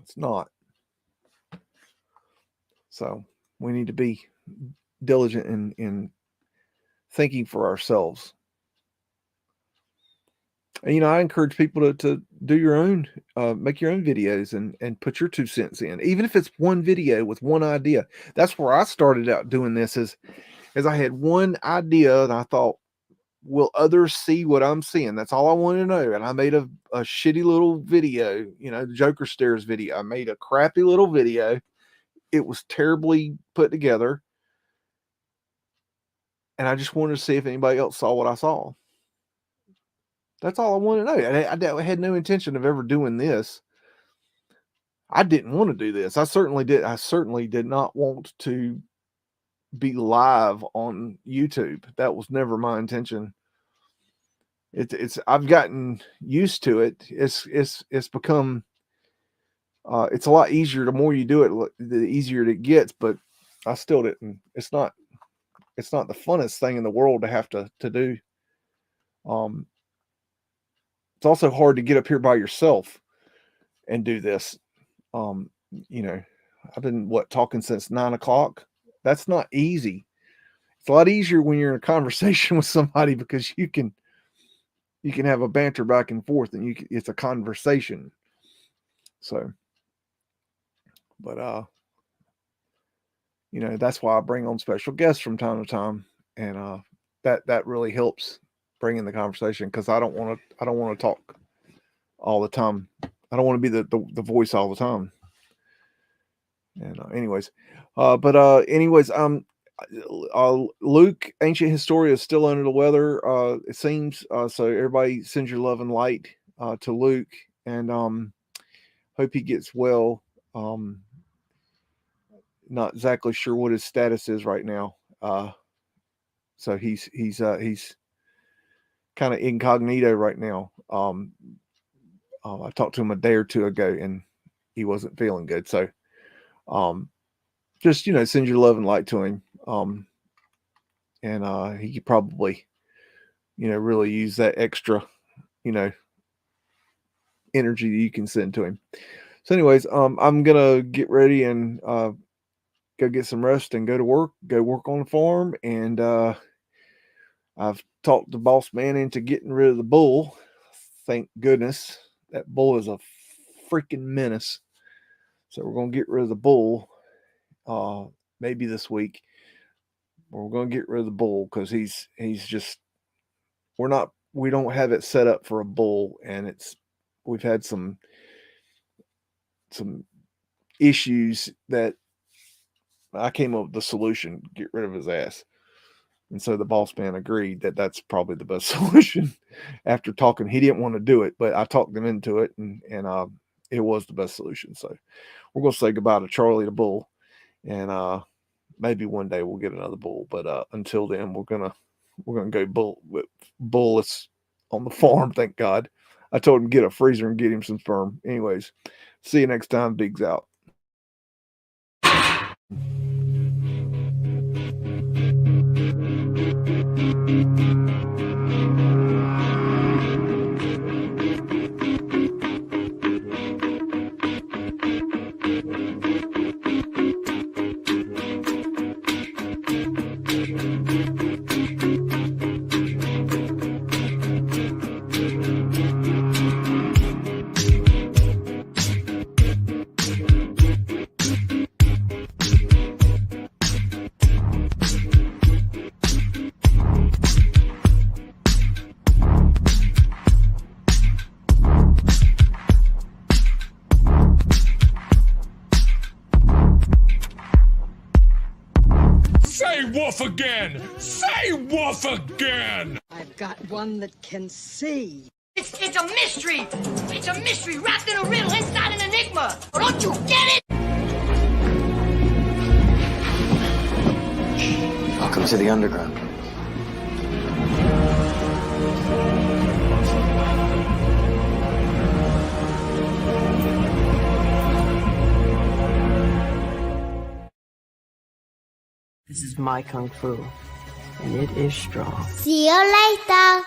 It's not. So we need to be diligent in thinking for ourselves. And I encourage people to do your own, make your own videos and put your 2 cents in, even if it's one video with one idea. That's where I started out doing this, as I had one idea and I thought, will others see what I'm seeing? That's all I wanted to know. And I made a shitty little video, the Joker Stairs video. I made a crappy little video. It was terribly put together. And I just wanted to see if anybody else saw what I saw. That's all I wanted to know. I had no intention of ever doing this. I didn't want to do this. I certainly did not want to be live on YouTube. That was never my intention. I've gotten used to it. It's become it's a lot easier. The more you do it, the easier it gets, but I still didn't. It's not the funnest thing in the world to have to do. It's also hard to get up here by yourself and do this. I've been talking since 9 o'clock. That's not easy. It's a lot easier when you're in a conversation with somebody, because you can have a banter back and forth, and it's a conversation. So, but that's why I bring on special guests from time to time, and that really helps bring in the conversation, because I don't want to talk all the time. I don't want to be the voice all the time. And anyways, Luke, Ancient Historia, is still under the weather. It seems so. Everybody sends your love and light to Luke, and hope he gets well. Not exactly sure what his status is right now. So he's kind of incognito right now. I talked to him a day or two ago, and he wasn't feeling good. So, just send your love and light to him. And he could probably, really use that extra, energy that you can send to him. So, anyways, I'm gonna get ready and go get some rest and go work on the farm. And I've talked the boss man into getting rid of the bull. Thank goodness. That bull is a freaking menace. So we're going to get rid of the bull maybe this week. We're going to get rid of the bull because he's just, we don't have it set up for a bull, and we've had some issues that I came up with the solution: get rid of his ass. And so the boss man agreed that that's probably the best solution. After talking, he didn't want to do it, but I talked him into it, and it was the best solution. So we're going to say goodbye to Charlie the bull, and maybe one day we'll get another bull. But until then, we're gonna go bullets on the farm. Thank God. I told him to get a freezer and get him some sperm. Anyways, see you next time. Biggs out. Say woof again! Say woof again! I've got one that can see. It's a mystery! It's a mystery wrapped in a riddle inside an enigma! Don't you get it? Welcome to the underground. This is my kung fu, and it is strong. See you later.